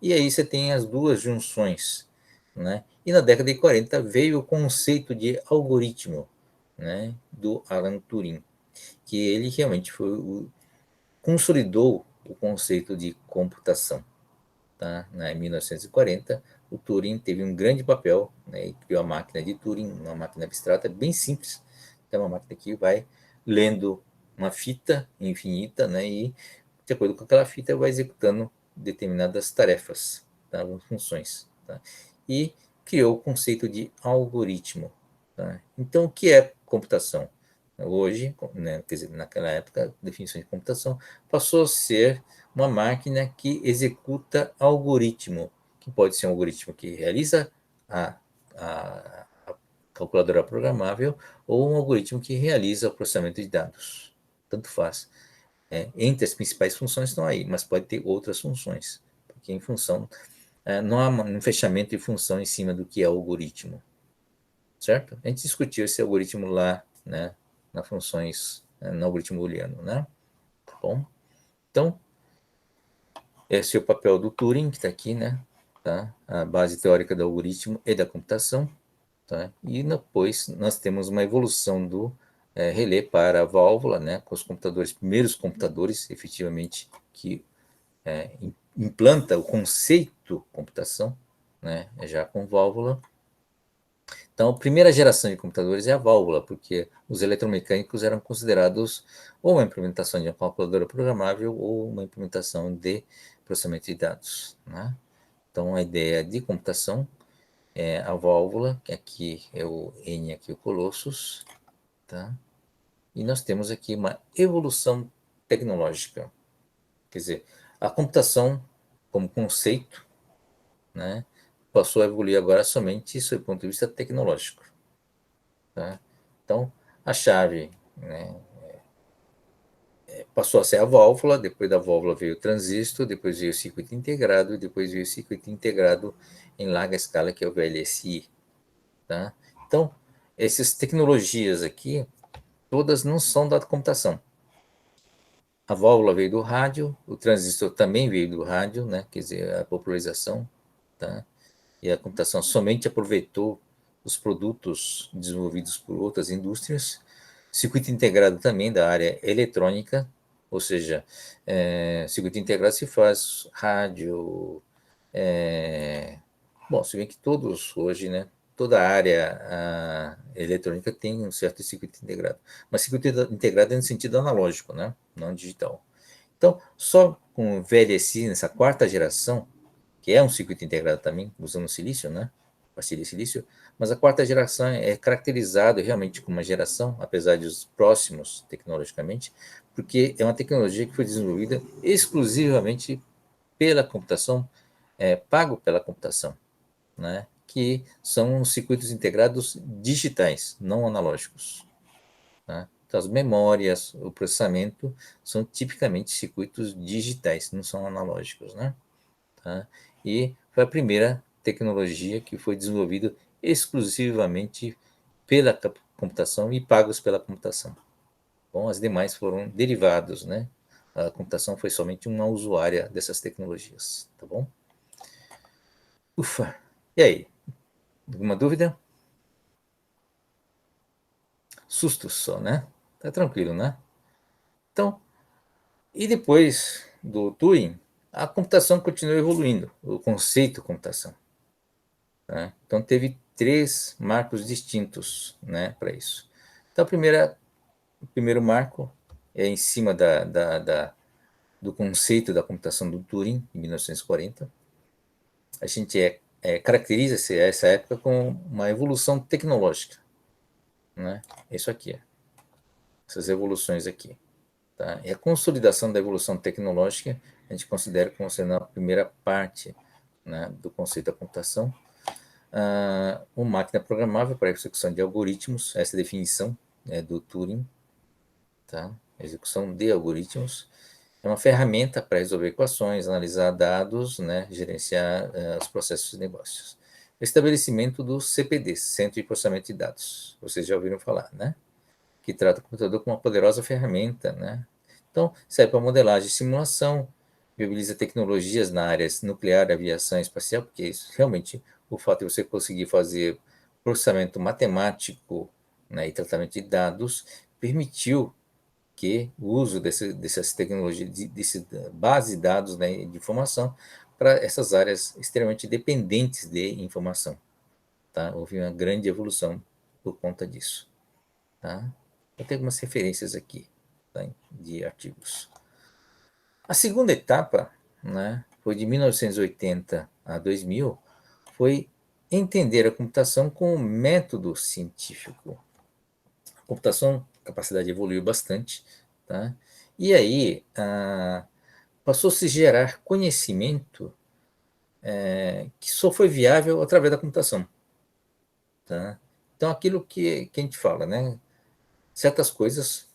A: E aí você tem as duas junções, né? E na década de 40 veio o conceito de algoritmo, né, do Alan Turing, que ele realmente consolidou o conceito de computação, tá? Em 1940, o Turing teve um grande papel, né, e criou a máquina de Turing, uma máquina abstrata bem simples, é uma máquina que vai lendo uma fita infinita, né, e de acordo com aquela fita vai executando determinadas tarefas, tá, funções, tá? E criou o conceito de algoritmo, tá? Então, o que é computação? Hoje, né, quer dizer, naquela época, a definição de computação passou a ser uma máquina que executa algoritmo, que pode ser um algoritmo que realiza a, a calculadora programável ou um algoritmo que realiza o processamento de dados. Tanto faz. Entre as principais funções estão aí, mas pode ter outras funções, porque em função, não há um fechamento de função em cima do que é algoritmo, certo? A gente discutiu esse algoritmo lá, né, nas funções, no algoritmo booleano, né? Tá bom? Então, esse é o papel do Turing, que está aqui, né? Tá? A base teórica do algoritmo e da computação. Tá? E depois nós temos uma evolução do relé para a válvula, né? Com os computadores, primeiros computadores, efetivamente, que implanta o conceito computação, né? Já com válvula. Então, a primeira geração de computadores é a válvula, porque os eletromecânicos eram considerados ou uma implementação de uma calculadora programável ou uma implementação de processamento de dados, né? Então, a ideia de computação é a válvula, que aqui é o N, aqui o Colossus, tá? E nós temos aqui uma evolução tecnológica, quer dizer, a computação como conceito, né, passou a evoluir agora somente sob o ponto de vista tecnológico, tá? Então, a chave, né, passou a ser a válvula, depois da válvula veio o transistor, depois veio o circuito integrado, e depois veio o circuito integrado em larga escala, que é o VLSI, tá? Então, essas tecnologias aqui, todas não são da computação. A válvula veio do rádio, o transistor também veio do rádio, né? Quer dizer, a popularização, tá? E a computação somente aproveitou os produtos desenvolvidos por outras indústrias. circuito integrado também da área eletrônica, ou seja, circuito integrado se faz rádio, bom, se bem que todos hoje, né, toda a área eletrônica tem um certo circuito integrado, mas circuito integrado é no sentido analógico, né, não digital. Então, só com o VLSI, nessa quarta geração, que é um circuito integrado também, usando silício, né? Pastilha de silício, mas a quarta geração é caracterizado realmente como uma geração, apesar de os próximos tecnologicamente, porque é uma tecnologia que foi desenvolvida exclusivamente pela computação, pago pela computação, né? Que são circuitos integrados digitais, não analógicos. Né? Então, as memórias, o processamento são tipicamente circuitos digitais, não são analógicos, né? Tá? E foi a primeira tecnologia que foi desenvolvida exclusivamente pela computação e pagos pela computação. Bom, as demais foram derivados, né? A computação foi somente uma usuária dessas tecnologias, tá bom? Ufa! E aí? Alguma dúvida? Susto só, né? Tá tranquilo, né? Então, e depois do Turing, a computação continuou evoluindo, o conceito de computação. Né? Então, teve três marcos distintos, né, para isso. Então, o primeiro marco é em cima do conceito da computação do Turing, em 1940. A gente caracteriza essa época com uma evolução tecnológica. Né? Isso aqui, essas evoluções aqui. Tá? E a consolidação da evolução tecnológica a gente considera como sendo a primeira parte, né, do conceito da computação. Uma máquina programável para execução de algoritmos, essa definição, né, do Turing, tá? Execução de algoritmos, é uma ferramenta para resolver equações, analisar dados, né, gerenciar os processos de negócios. O estabelecimento do CPD, Centro de Processamento de Dados, vocês já ouviram falar, né? Que trata o computador como uma poderosa ferramenta, né? Então, serve para modelagem e simulação, viabiliza tecnologias na área nuclear, aviação espacial, porque isso, realmente o fato de você conseguir fazer processamento matemático, né, e tratamento de dados permitiu que o uso dessas tecnologias, desse base de dados, né, de informação para essas áreas extremamente dependentes de informação. Tá? Houve uma grande evolução por conta disso. Tá? Eu tenho algumas referências aqui, tá, de artigos. A segunda etapa, né, foi de 1980 a 2000, foi entender a computação como método científico. A computação, a capacidade evoluiu bastante, tá? E aí passou-se a gerar conhecimento que só foi viável através da computação. Tá? Então, aquilo que a gente fala, né? Certas coisas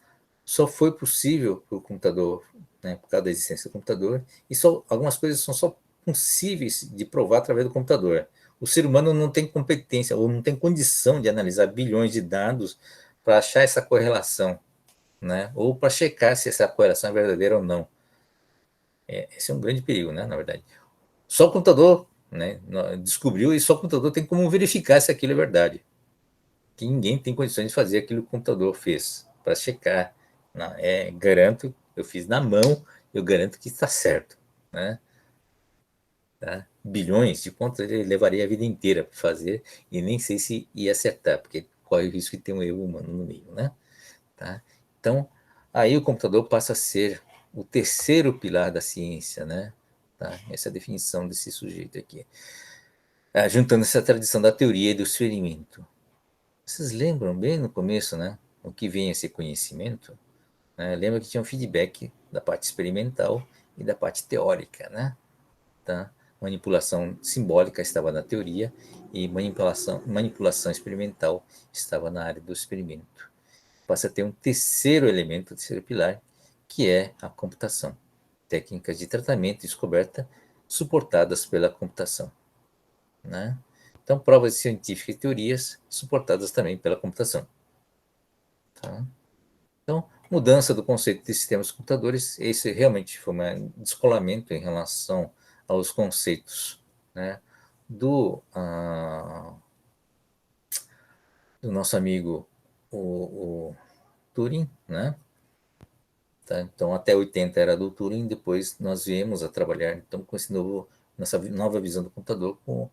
A: só foi possível para o computador, né, por causa da existência do computador, e algumas coisas são só possíveis de provar através do computador. O ser humano não tem competência ou não tem condição de analisar bilhões de dados para achar essa correlação, né, ou para checar se essa correlação é verdadeira ou não. Esse é um grande perigo, né, na verdade. Só o computador, né, descobriu, e só o computador tem como verificar se aquilo é verdade. Que ninguém tem condições de fazer aquilo que o computador fez, para checar. Não, garanto, eu fiz na mão, eu garanto que está certo. Né? Tá? Bilhões de contas ele levaria a vida inteira para fazer e nem sei se ia acertar, porque corre o risco de ter um erro humano no meio. Né? Tá? Então, aí o computador passa a ser o terceiro pilar da ciência. Né? Tá? Essa é a definição desse sujeito aqui. Juntando essa tradição da teoria e do experimento. Vocês lembram bem no começo, né? O que vem esse conhecimento? Né? Lembra que tinha um feedback da parte experimental e da parte teórica, né? Tá? Manipulação simbólica estava na teoria e manipulação experimental estava na área do experimento. Passa a ter um terceiro elemento, terceiro pilar, que é a computação. Técnicas de tratamento e descoberta suportadas pela computação. Né? Então, provas científicas e teorias suportadas também pela computação. Tá? Então, mudança do conceito de sistemas computadores, esse realmente foi um descolamento em relação aos conceitos, né, do nosso amigo, o Turing, né? Tá? Então, até 80 era do Turing, depois nós viemos a trabalhar então com essa nova visão do computador com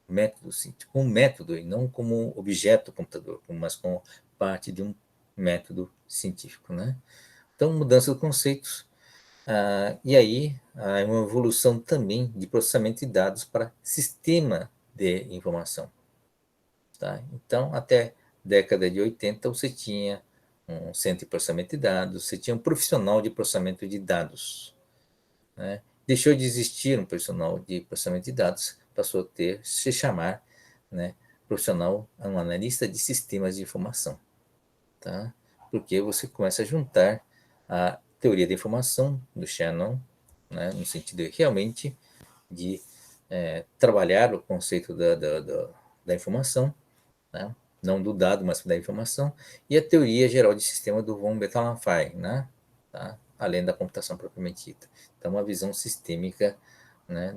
A: método, sim, tipo um método e não como objeto computador, mas como parte de um método científico, né? Então, mudança de conceitos. E aí, há uma evolução também de processamento de dados para sistema de informação. Tá? Então, até década de 80, você tinha um centro de processamento de dados, você tinha um profissional de processamento de dados. Né? Deixou de existir um profissional de processamento de dados, passou a se chamar, né, profissional, um analista de sistemas de informação. Tá? Porque você começa a juntar a teoria da informação do Shannon, né, no sentido de, realmente de trabalhar o conceito da informação, né, não do dado, mas da informação, e a teoria geral de sistema do von Betalanffy, né, tá? Além da computação propriamente dita. Então, uma visão sistêmica, né,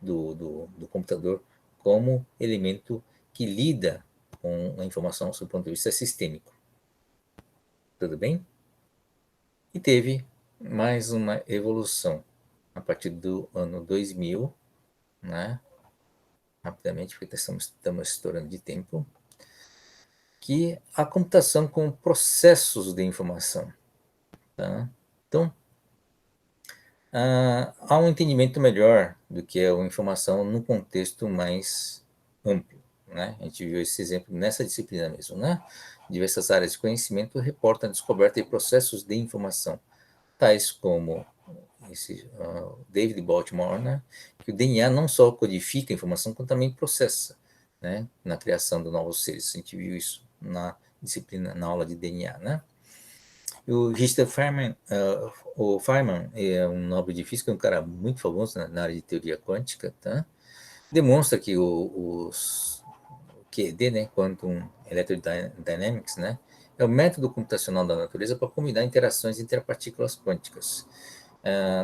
A: do computador como elemento que lida com a informação do ponto de vista sistêmico. Tudo bem? E teve mais uma evolução a partir do ano 2000, né? Rapidamente, porque estamos estourando de tempo, que a computação com processos de informação. Tá? Então, há um entendimento melhor do que a informação num contexto mais amplo. Né? A gente viu esse exemplo nessa disciplina mesmo. Né? Diversas áreas de conhecimento reportam a descoberta de processos de informação, tais como David Baltimore, né? Que o DNA não só codifica a informação, como também processa, né? Na criação de novos seres. A gente viu isso na disciplina, na aula de DNA, né? O Richard Feynman, o Feynman é um Nobel de Física, um cara muito famoso na área de teoria quântica, tá? Demonstra que os QED, né, Quantum Electrodynamics, né, é o método computacional da natureza para combinar interações entre partículas quânticas.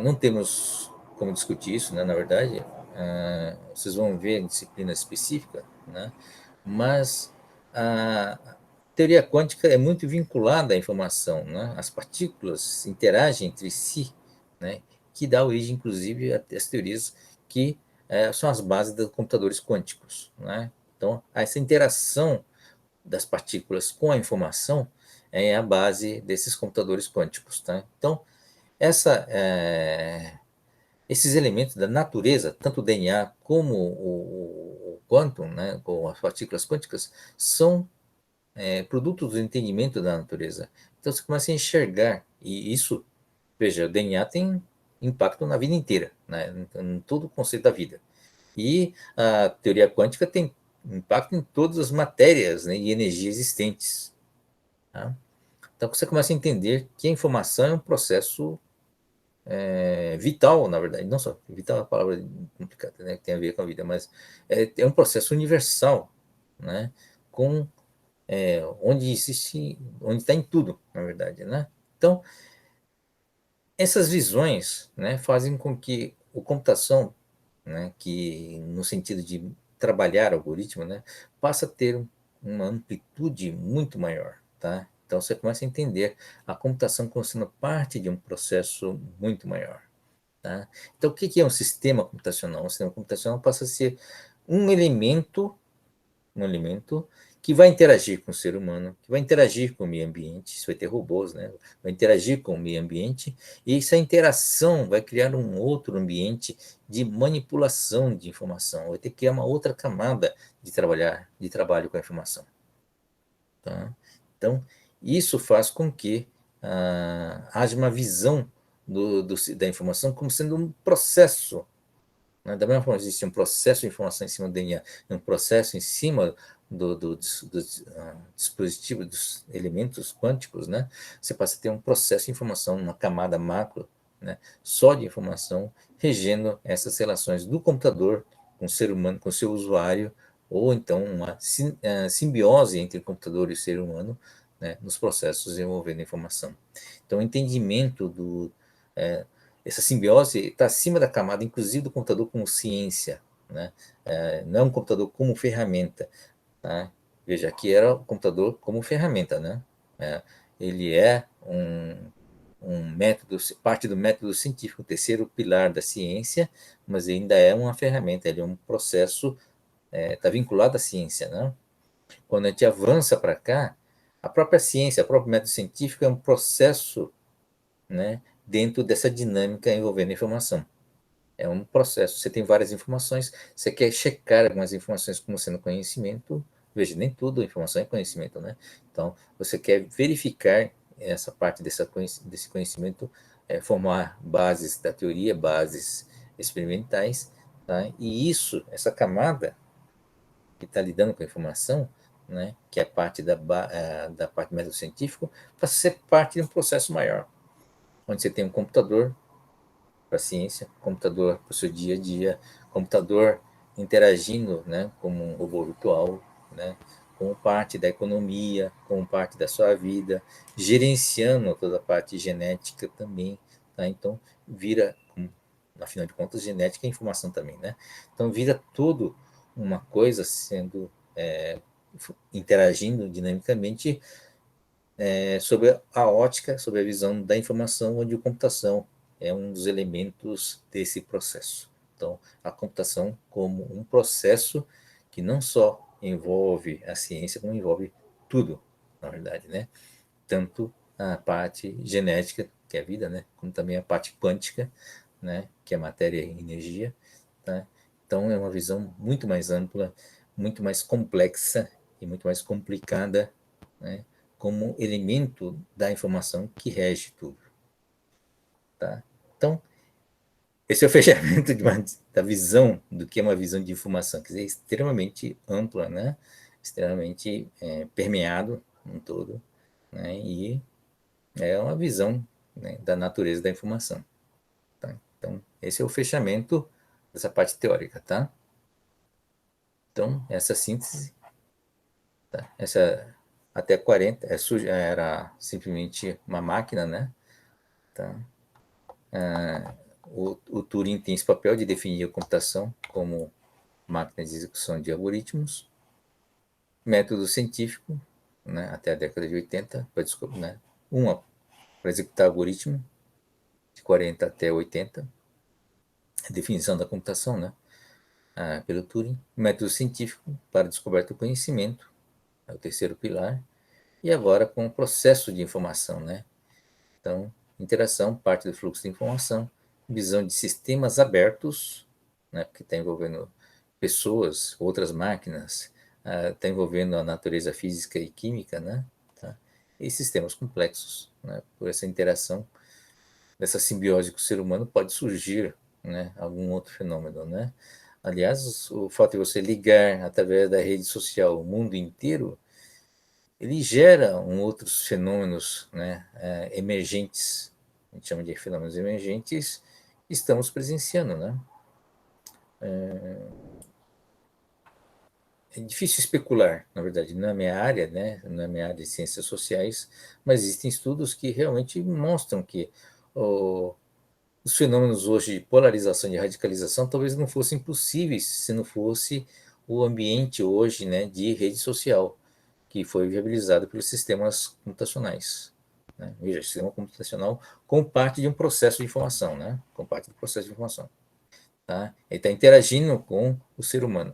A: Não temos como discutir isso, né, na verdade, vocês vão ver em disciplina específica, né, mas a teoria quântica é muito vinculada à informação, né, as partículas interagem entre si, né, que dá origem, inclusive, às teorias que são as bases dos computadores quânticos, né. Então, essa interação das partículas com a informação é a base desses computadores quânticos, tá? Então, essa, esses elementos da natureza, tanto o DNA como o quantum, né, com as partículas quânticas, são produtos do entendimento da natureza. Então você começa a enxergar, e isso, veja, o DNA tem impacto na vida inteira, né, em todo o conceito da vida. E a teoria quântica tem impacto em todas as matérias, né, e energia existentes. Tá? Então você começa a entender que a informação é um processo vital, na verdade, não só vital é uma palavra complicada, né, que tem a ver com a vida, mas é um processo universal, né, com onde existe, onde está em tudo, na verdade, né? Então, essas visões, né, fazem com que a computação, né, que no sentido de trabalhar algoritmo, né, passa a ter uma amplitude muito maior, tá? Então você começa a entender a computação como sendo parte de um processo muito maior. Tá? Então, o que é um sistema computacional? Um sistema computacional passa a ser um elemento, um elemento que vai interagir com o ser humano, que vai interagir com o meio ambiente, isso vai ter robôs, né? Vai interagir com o meio ambiente, e essa interação vai criar um outro ambiente de manipulação de informação, vai ter que criar uma outra camada de trabalho com a informação. Tá? Então, isso faz com que haja uma visão da informação como sendo um processo. Né? Da mesma forma que existe um processo de informação em cima do DNA, um processo em cima dos dispositivos, dos elementos quânticos, né? Você passa a ter um processo de informação, uma camada macro, né? Só de informação, regendo essas relações do computador com o ser humano, com o seu usuário, ou então uma simbiose entre o computador e o ser humano, né? Nos processos envolvendo informação. Então, o entendimento essa simbiose está acima da camada, inclusive, do computador como ciência, né? Não é um computador como ferramenta, tá? Veja, aqui era o computador como ferramenta, né? ele é um método, parte do método científico, o terceiro pilar da ciência, mas ainda é uma ferramenta, ele é um processo, está vinculado à ciência, né? Quando a gente avança para cá, a própria ciência, o próprio método científico é um processo, né, dentro dessa dinâmica envolvendo a informação. É um processo. Você tem várias informações, você quer checar algumas informações como sendo conhecimento. Veja, nem tudo informação é conhecimento, né? Então, você quer verificar essa parte desse conhecimento, formar bases da teoria, bases experimentais, tá? E isso, essa camada que está lidando com a informação, né, que é parte da parte do método científico, para ser parte de um processo maior, onde você tem um computador para a ciência, computador para o seu dia a dia, computador interagindo, né, como um robô virtual, né, como parte da economia, como parte da sua vida, gerenciando toda a parte genética também, tá? Então vira, afinal de contas, genética é informação também, né? Então vira tudo uma coisa sendo interagindo dinamicamente sobre a ótica, sobre a visão da informação, onde a computação é um dos elementos desse processo. Então, a computação como um processo que não só envolve a ciência, como envolve tudo, na verdade, né? Tanto a parte genética, que é a vida, né? Como também a parte quântica, né? Que é matéria e energia, tá? Então, é uma visão muito mais ampla, muito mais complexa e muito mais complicada, né, como elemento da informação que rege tudo. Tá? Então, esse é o fechamento da visão do que é uma visão de informação, quer dizer, extremamente ampla, né? Extremamente permeado em todo, né? E é uma visão, né, da natureza da informação. Tá? Então, esse é o fechamento dessa parte teórica. Tá? Então, essa síntese, tá? Essa até 40 era simplesmente uma máquina, né? Tá? O Turing tem esse papel de definir a computação como máquina de execução de algoritmos. Método científico, né, até a década de 80, para descobrir, né, para executar algoritmo, de 40 até 80, a definição da computação, né, pelo Turing. Método científico para descoberta do conhecimento, é o terceiro pilar. E agora com o processo de informação, né? Então, interação, parte do fluxo de informação, visão de sistemas abertos, né, porque está envolvendo pessoas, outras máquinas, está envolvendo a natureza física e química, né, tá? E sistemas complexos, né, por essa interação, dessa simbiose com o ser humano pode surgir, né, algum outro fenômeno, né? Aliás, o fato de você ligar através da rede social o mundo inteiro, ele gera outros fenômenos, né, emergentes, a gente chama de fenômenos emergentes, que estamos presenciando, né? É difícil especular, na verdade, na minha área, né, na minha área de ciências sociais, mas existem estudos que realmente mostram que os fenômenos hoje de polarização e radicalização talvez não fossem possíveis se não fosse o ambiente hoje, né, de rede social, que foi viabilizado pelos sistemas computacionais. Né? Veja, sistema computacional como parte de um processo de informação, né? Com parte do processo de informação. Tá? Ele está interagindo com o ser humano,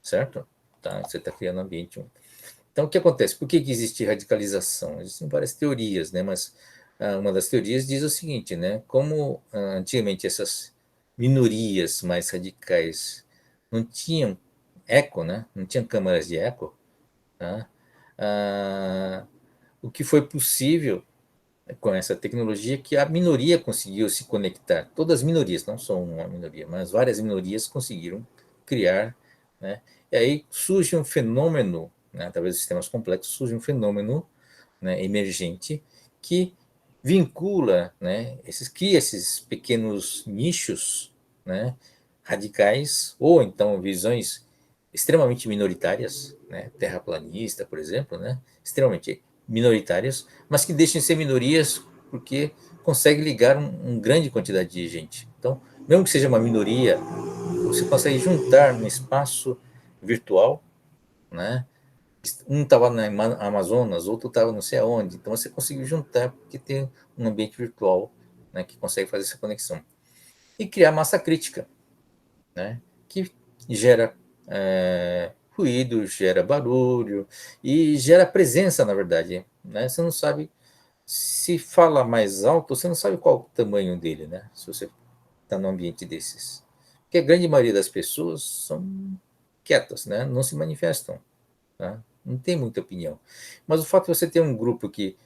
A: certo? Tá? Você está criando um ambiente. Então, o que acontece? Por que existe radicalização? Existem várias teorias, né? Mas uma das teorias diz o seguinte, né? Como antigamente essas minorias mais radicais não tinham eco, né? Não tinham câmaras de eco, tá? Ah, o que foi possível com essa tecnologia que a minoria conseguiu se conectar. Todas as minorias, não só uma minoria, mas várias minorias conseguiram criar, né? E aí surge um fenômeno, né, através de sistemas complexos, surge um fenômeno, né, emergente que vincula, né, cria esses pequenos nichos, né, radicais ou então visões extremamente minoritárias, né, terraplanista, por exemplo, né, extremamente minoritárias, mas que deixam de ser minorias porque consegue ligar grande quantidade de gente. Então, mesmo que seja uma minoria, você consegue juntar no espaço virtual, né, Um estava na Amazonas, outro estava não sei aonde. Então você conseguiu juntar, porque tem um ambiente virtual, né, que consegue fazer essa conexão. E criar massa crítica, né, que gera ruído, gera barulho e gera presença, na verdade. Né? Você não sabe se fala mais alto, você não sabe qual o tamanho dele, né? Se você está num ambiente desses. Porque a grande maioria das pessoas são quietas, né? Não se manifestam. Tá? Não tem muita opinião. Mas o fato de você ter um grupo que,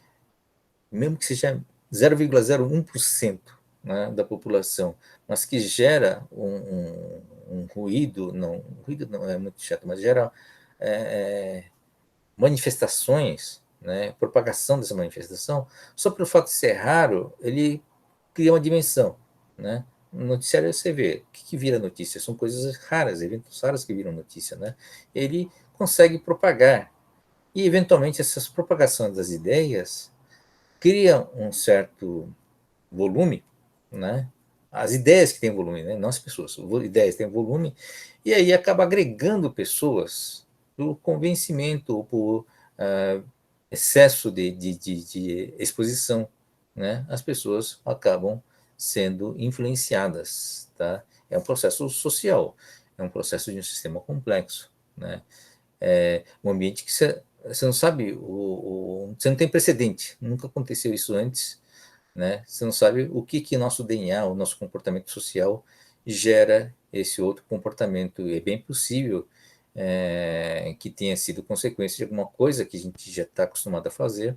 A: mesmo que seja 0,01%, né, da população, mas que gera um ruído, não, ruído não é muito chato, mas gera é, manifestações, né, propagação dessa manifestação, só pelo fato de ser raro, ele cria uma dimensão. Né? No noticiário você vê, o que vira notícia? São coisas raras, eventos raros que viram notícia. Né? Ele consegue propagar. E, eventualmente, essas propagações das ideias criam um certo volume, né? As ideias que têm volume, né? Não as pessoas, ideias têm volume, e aí acaba agregando pessoas por convencimento ou por excesso de exposição, né? As pessoas acabam sendo influenciadas, tá? É um processo social, é um processo de um sistema complexo, né? Um ambiente que você não sabe, você não tem precedente, nunca aconteceu isso antes, né? Você não sabe o que nosso DNA, o nosso comportamento social gera esse outro comportamento. E é bem possível que tenha sido consequência de alguma coisa que a gente já está acostumado a fazer,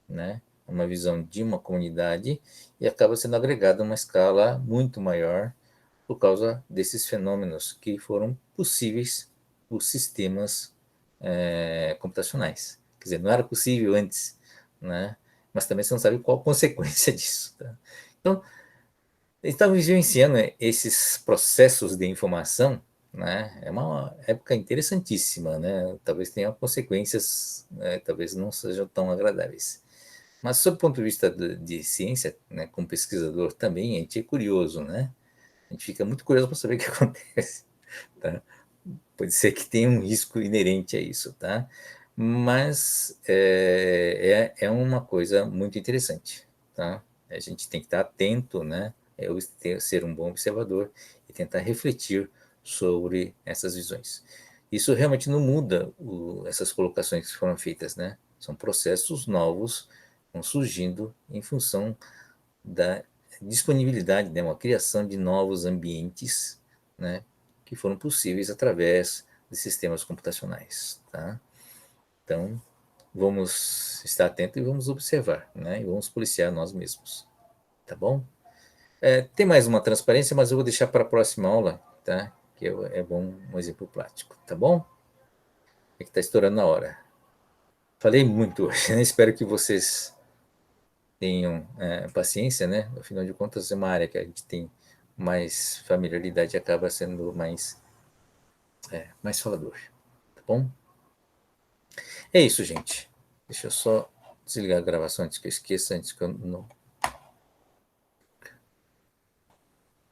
A: né? Uma visão de uma comunidade e acaba sendo agregada a uma escala muito maior por causa desses fenômenos que foram possíveis por sistemas computacionais. Quer dizer, não era possível antes, né? Mas também você não sabe qual a consequência disso. Tá? Então, estamos vivenciando esses processos de informação, né? É uma época interessantíssima, né? Talvez tenha consequências, talvez não sejam tão agradáveis. Mas, sob o ponto de vista de ciência, né, como pesquisador também, a gente é curioso, né? A gente fica muito curioso para saber o que acontece. Tá? Pode ser que tenha um risco inerente a isso, tá? Mas é uma coisa muito interessante, tá? A gente tem que estar atento, né? Ser um bom observador e tentar refletir sobre essas visões. Isso realmente não muda essas colocações que foram feitas, né? São processos novos que vão surgindo em função da disponibilidade, né? Uma criação de novos ambientes, né? Que foram possíveis através de sistemas computacionais, tá? Então, vamos estar atentos e vamos observar, né? E vamos policiar nós mesmos, tá bom? Tem mais uma transparência, mas eu vou deixar para a próxima aula, tá? Que é bom um exemplo prático, tá bom? É que está estourando na hora. Falei muito hoje, né? Espero que vocês tenham paciência, né? Afinal de contas, é uma área que a gente tem mais familiaridade e acaba sendo mais falador, tá bom? É isso, gente. Deixa eu só desligar a gravação antes que eu esqueça, antes que eu não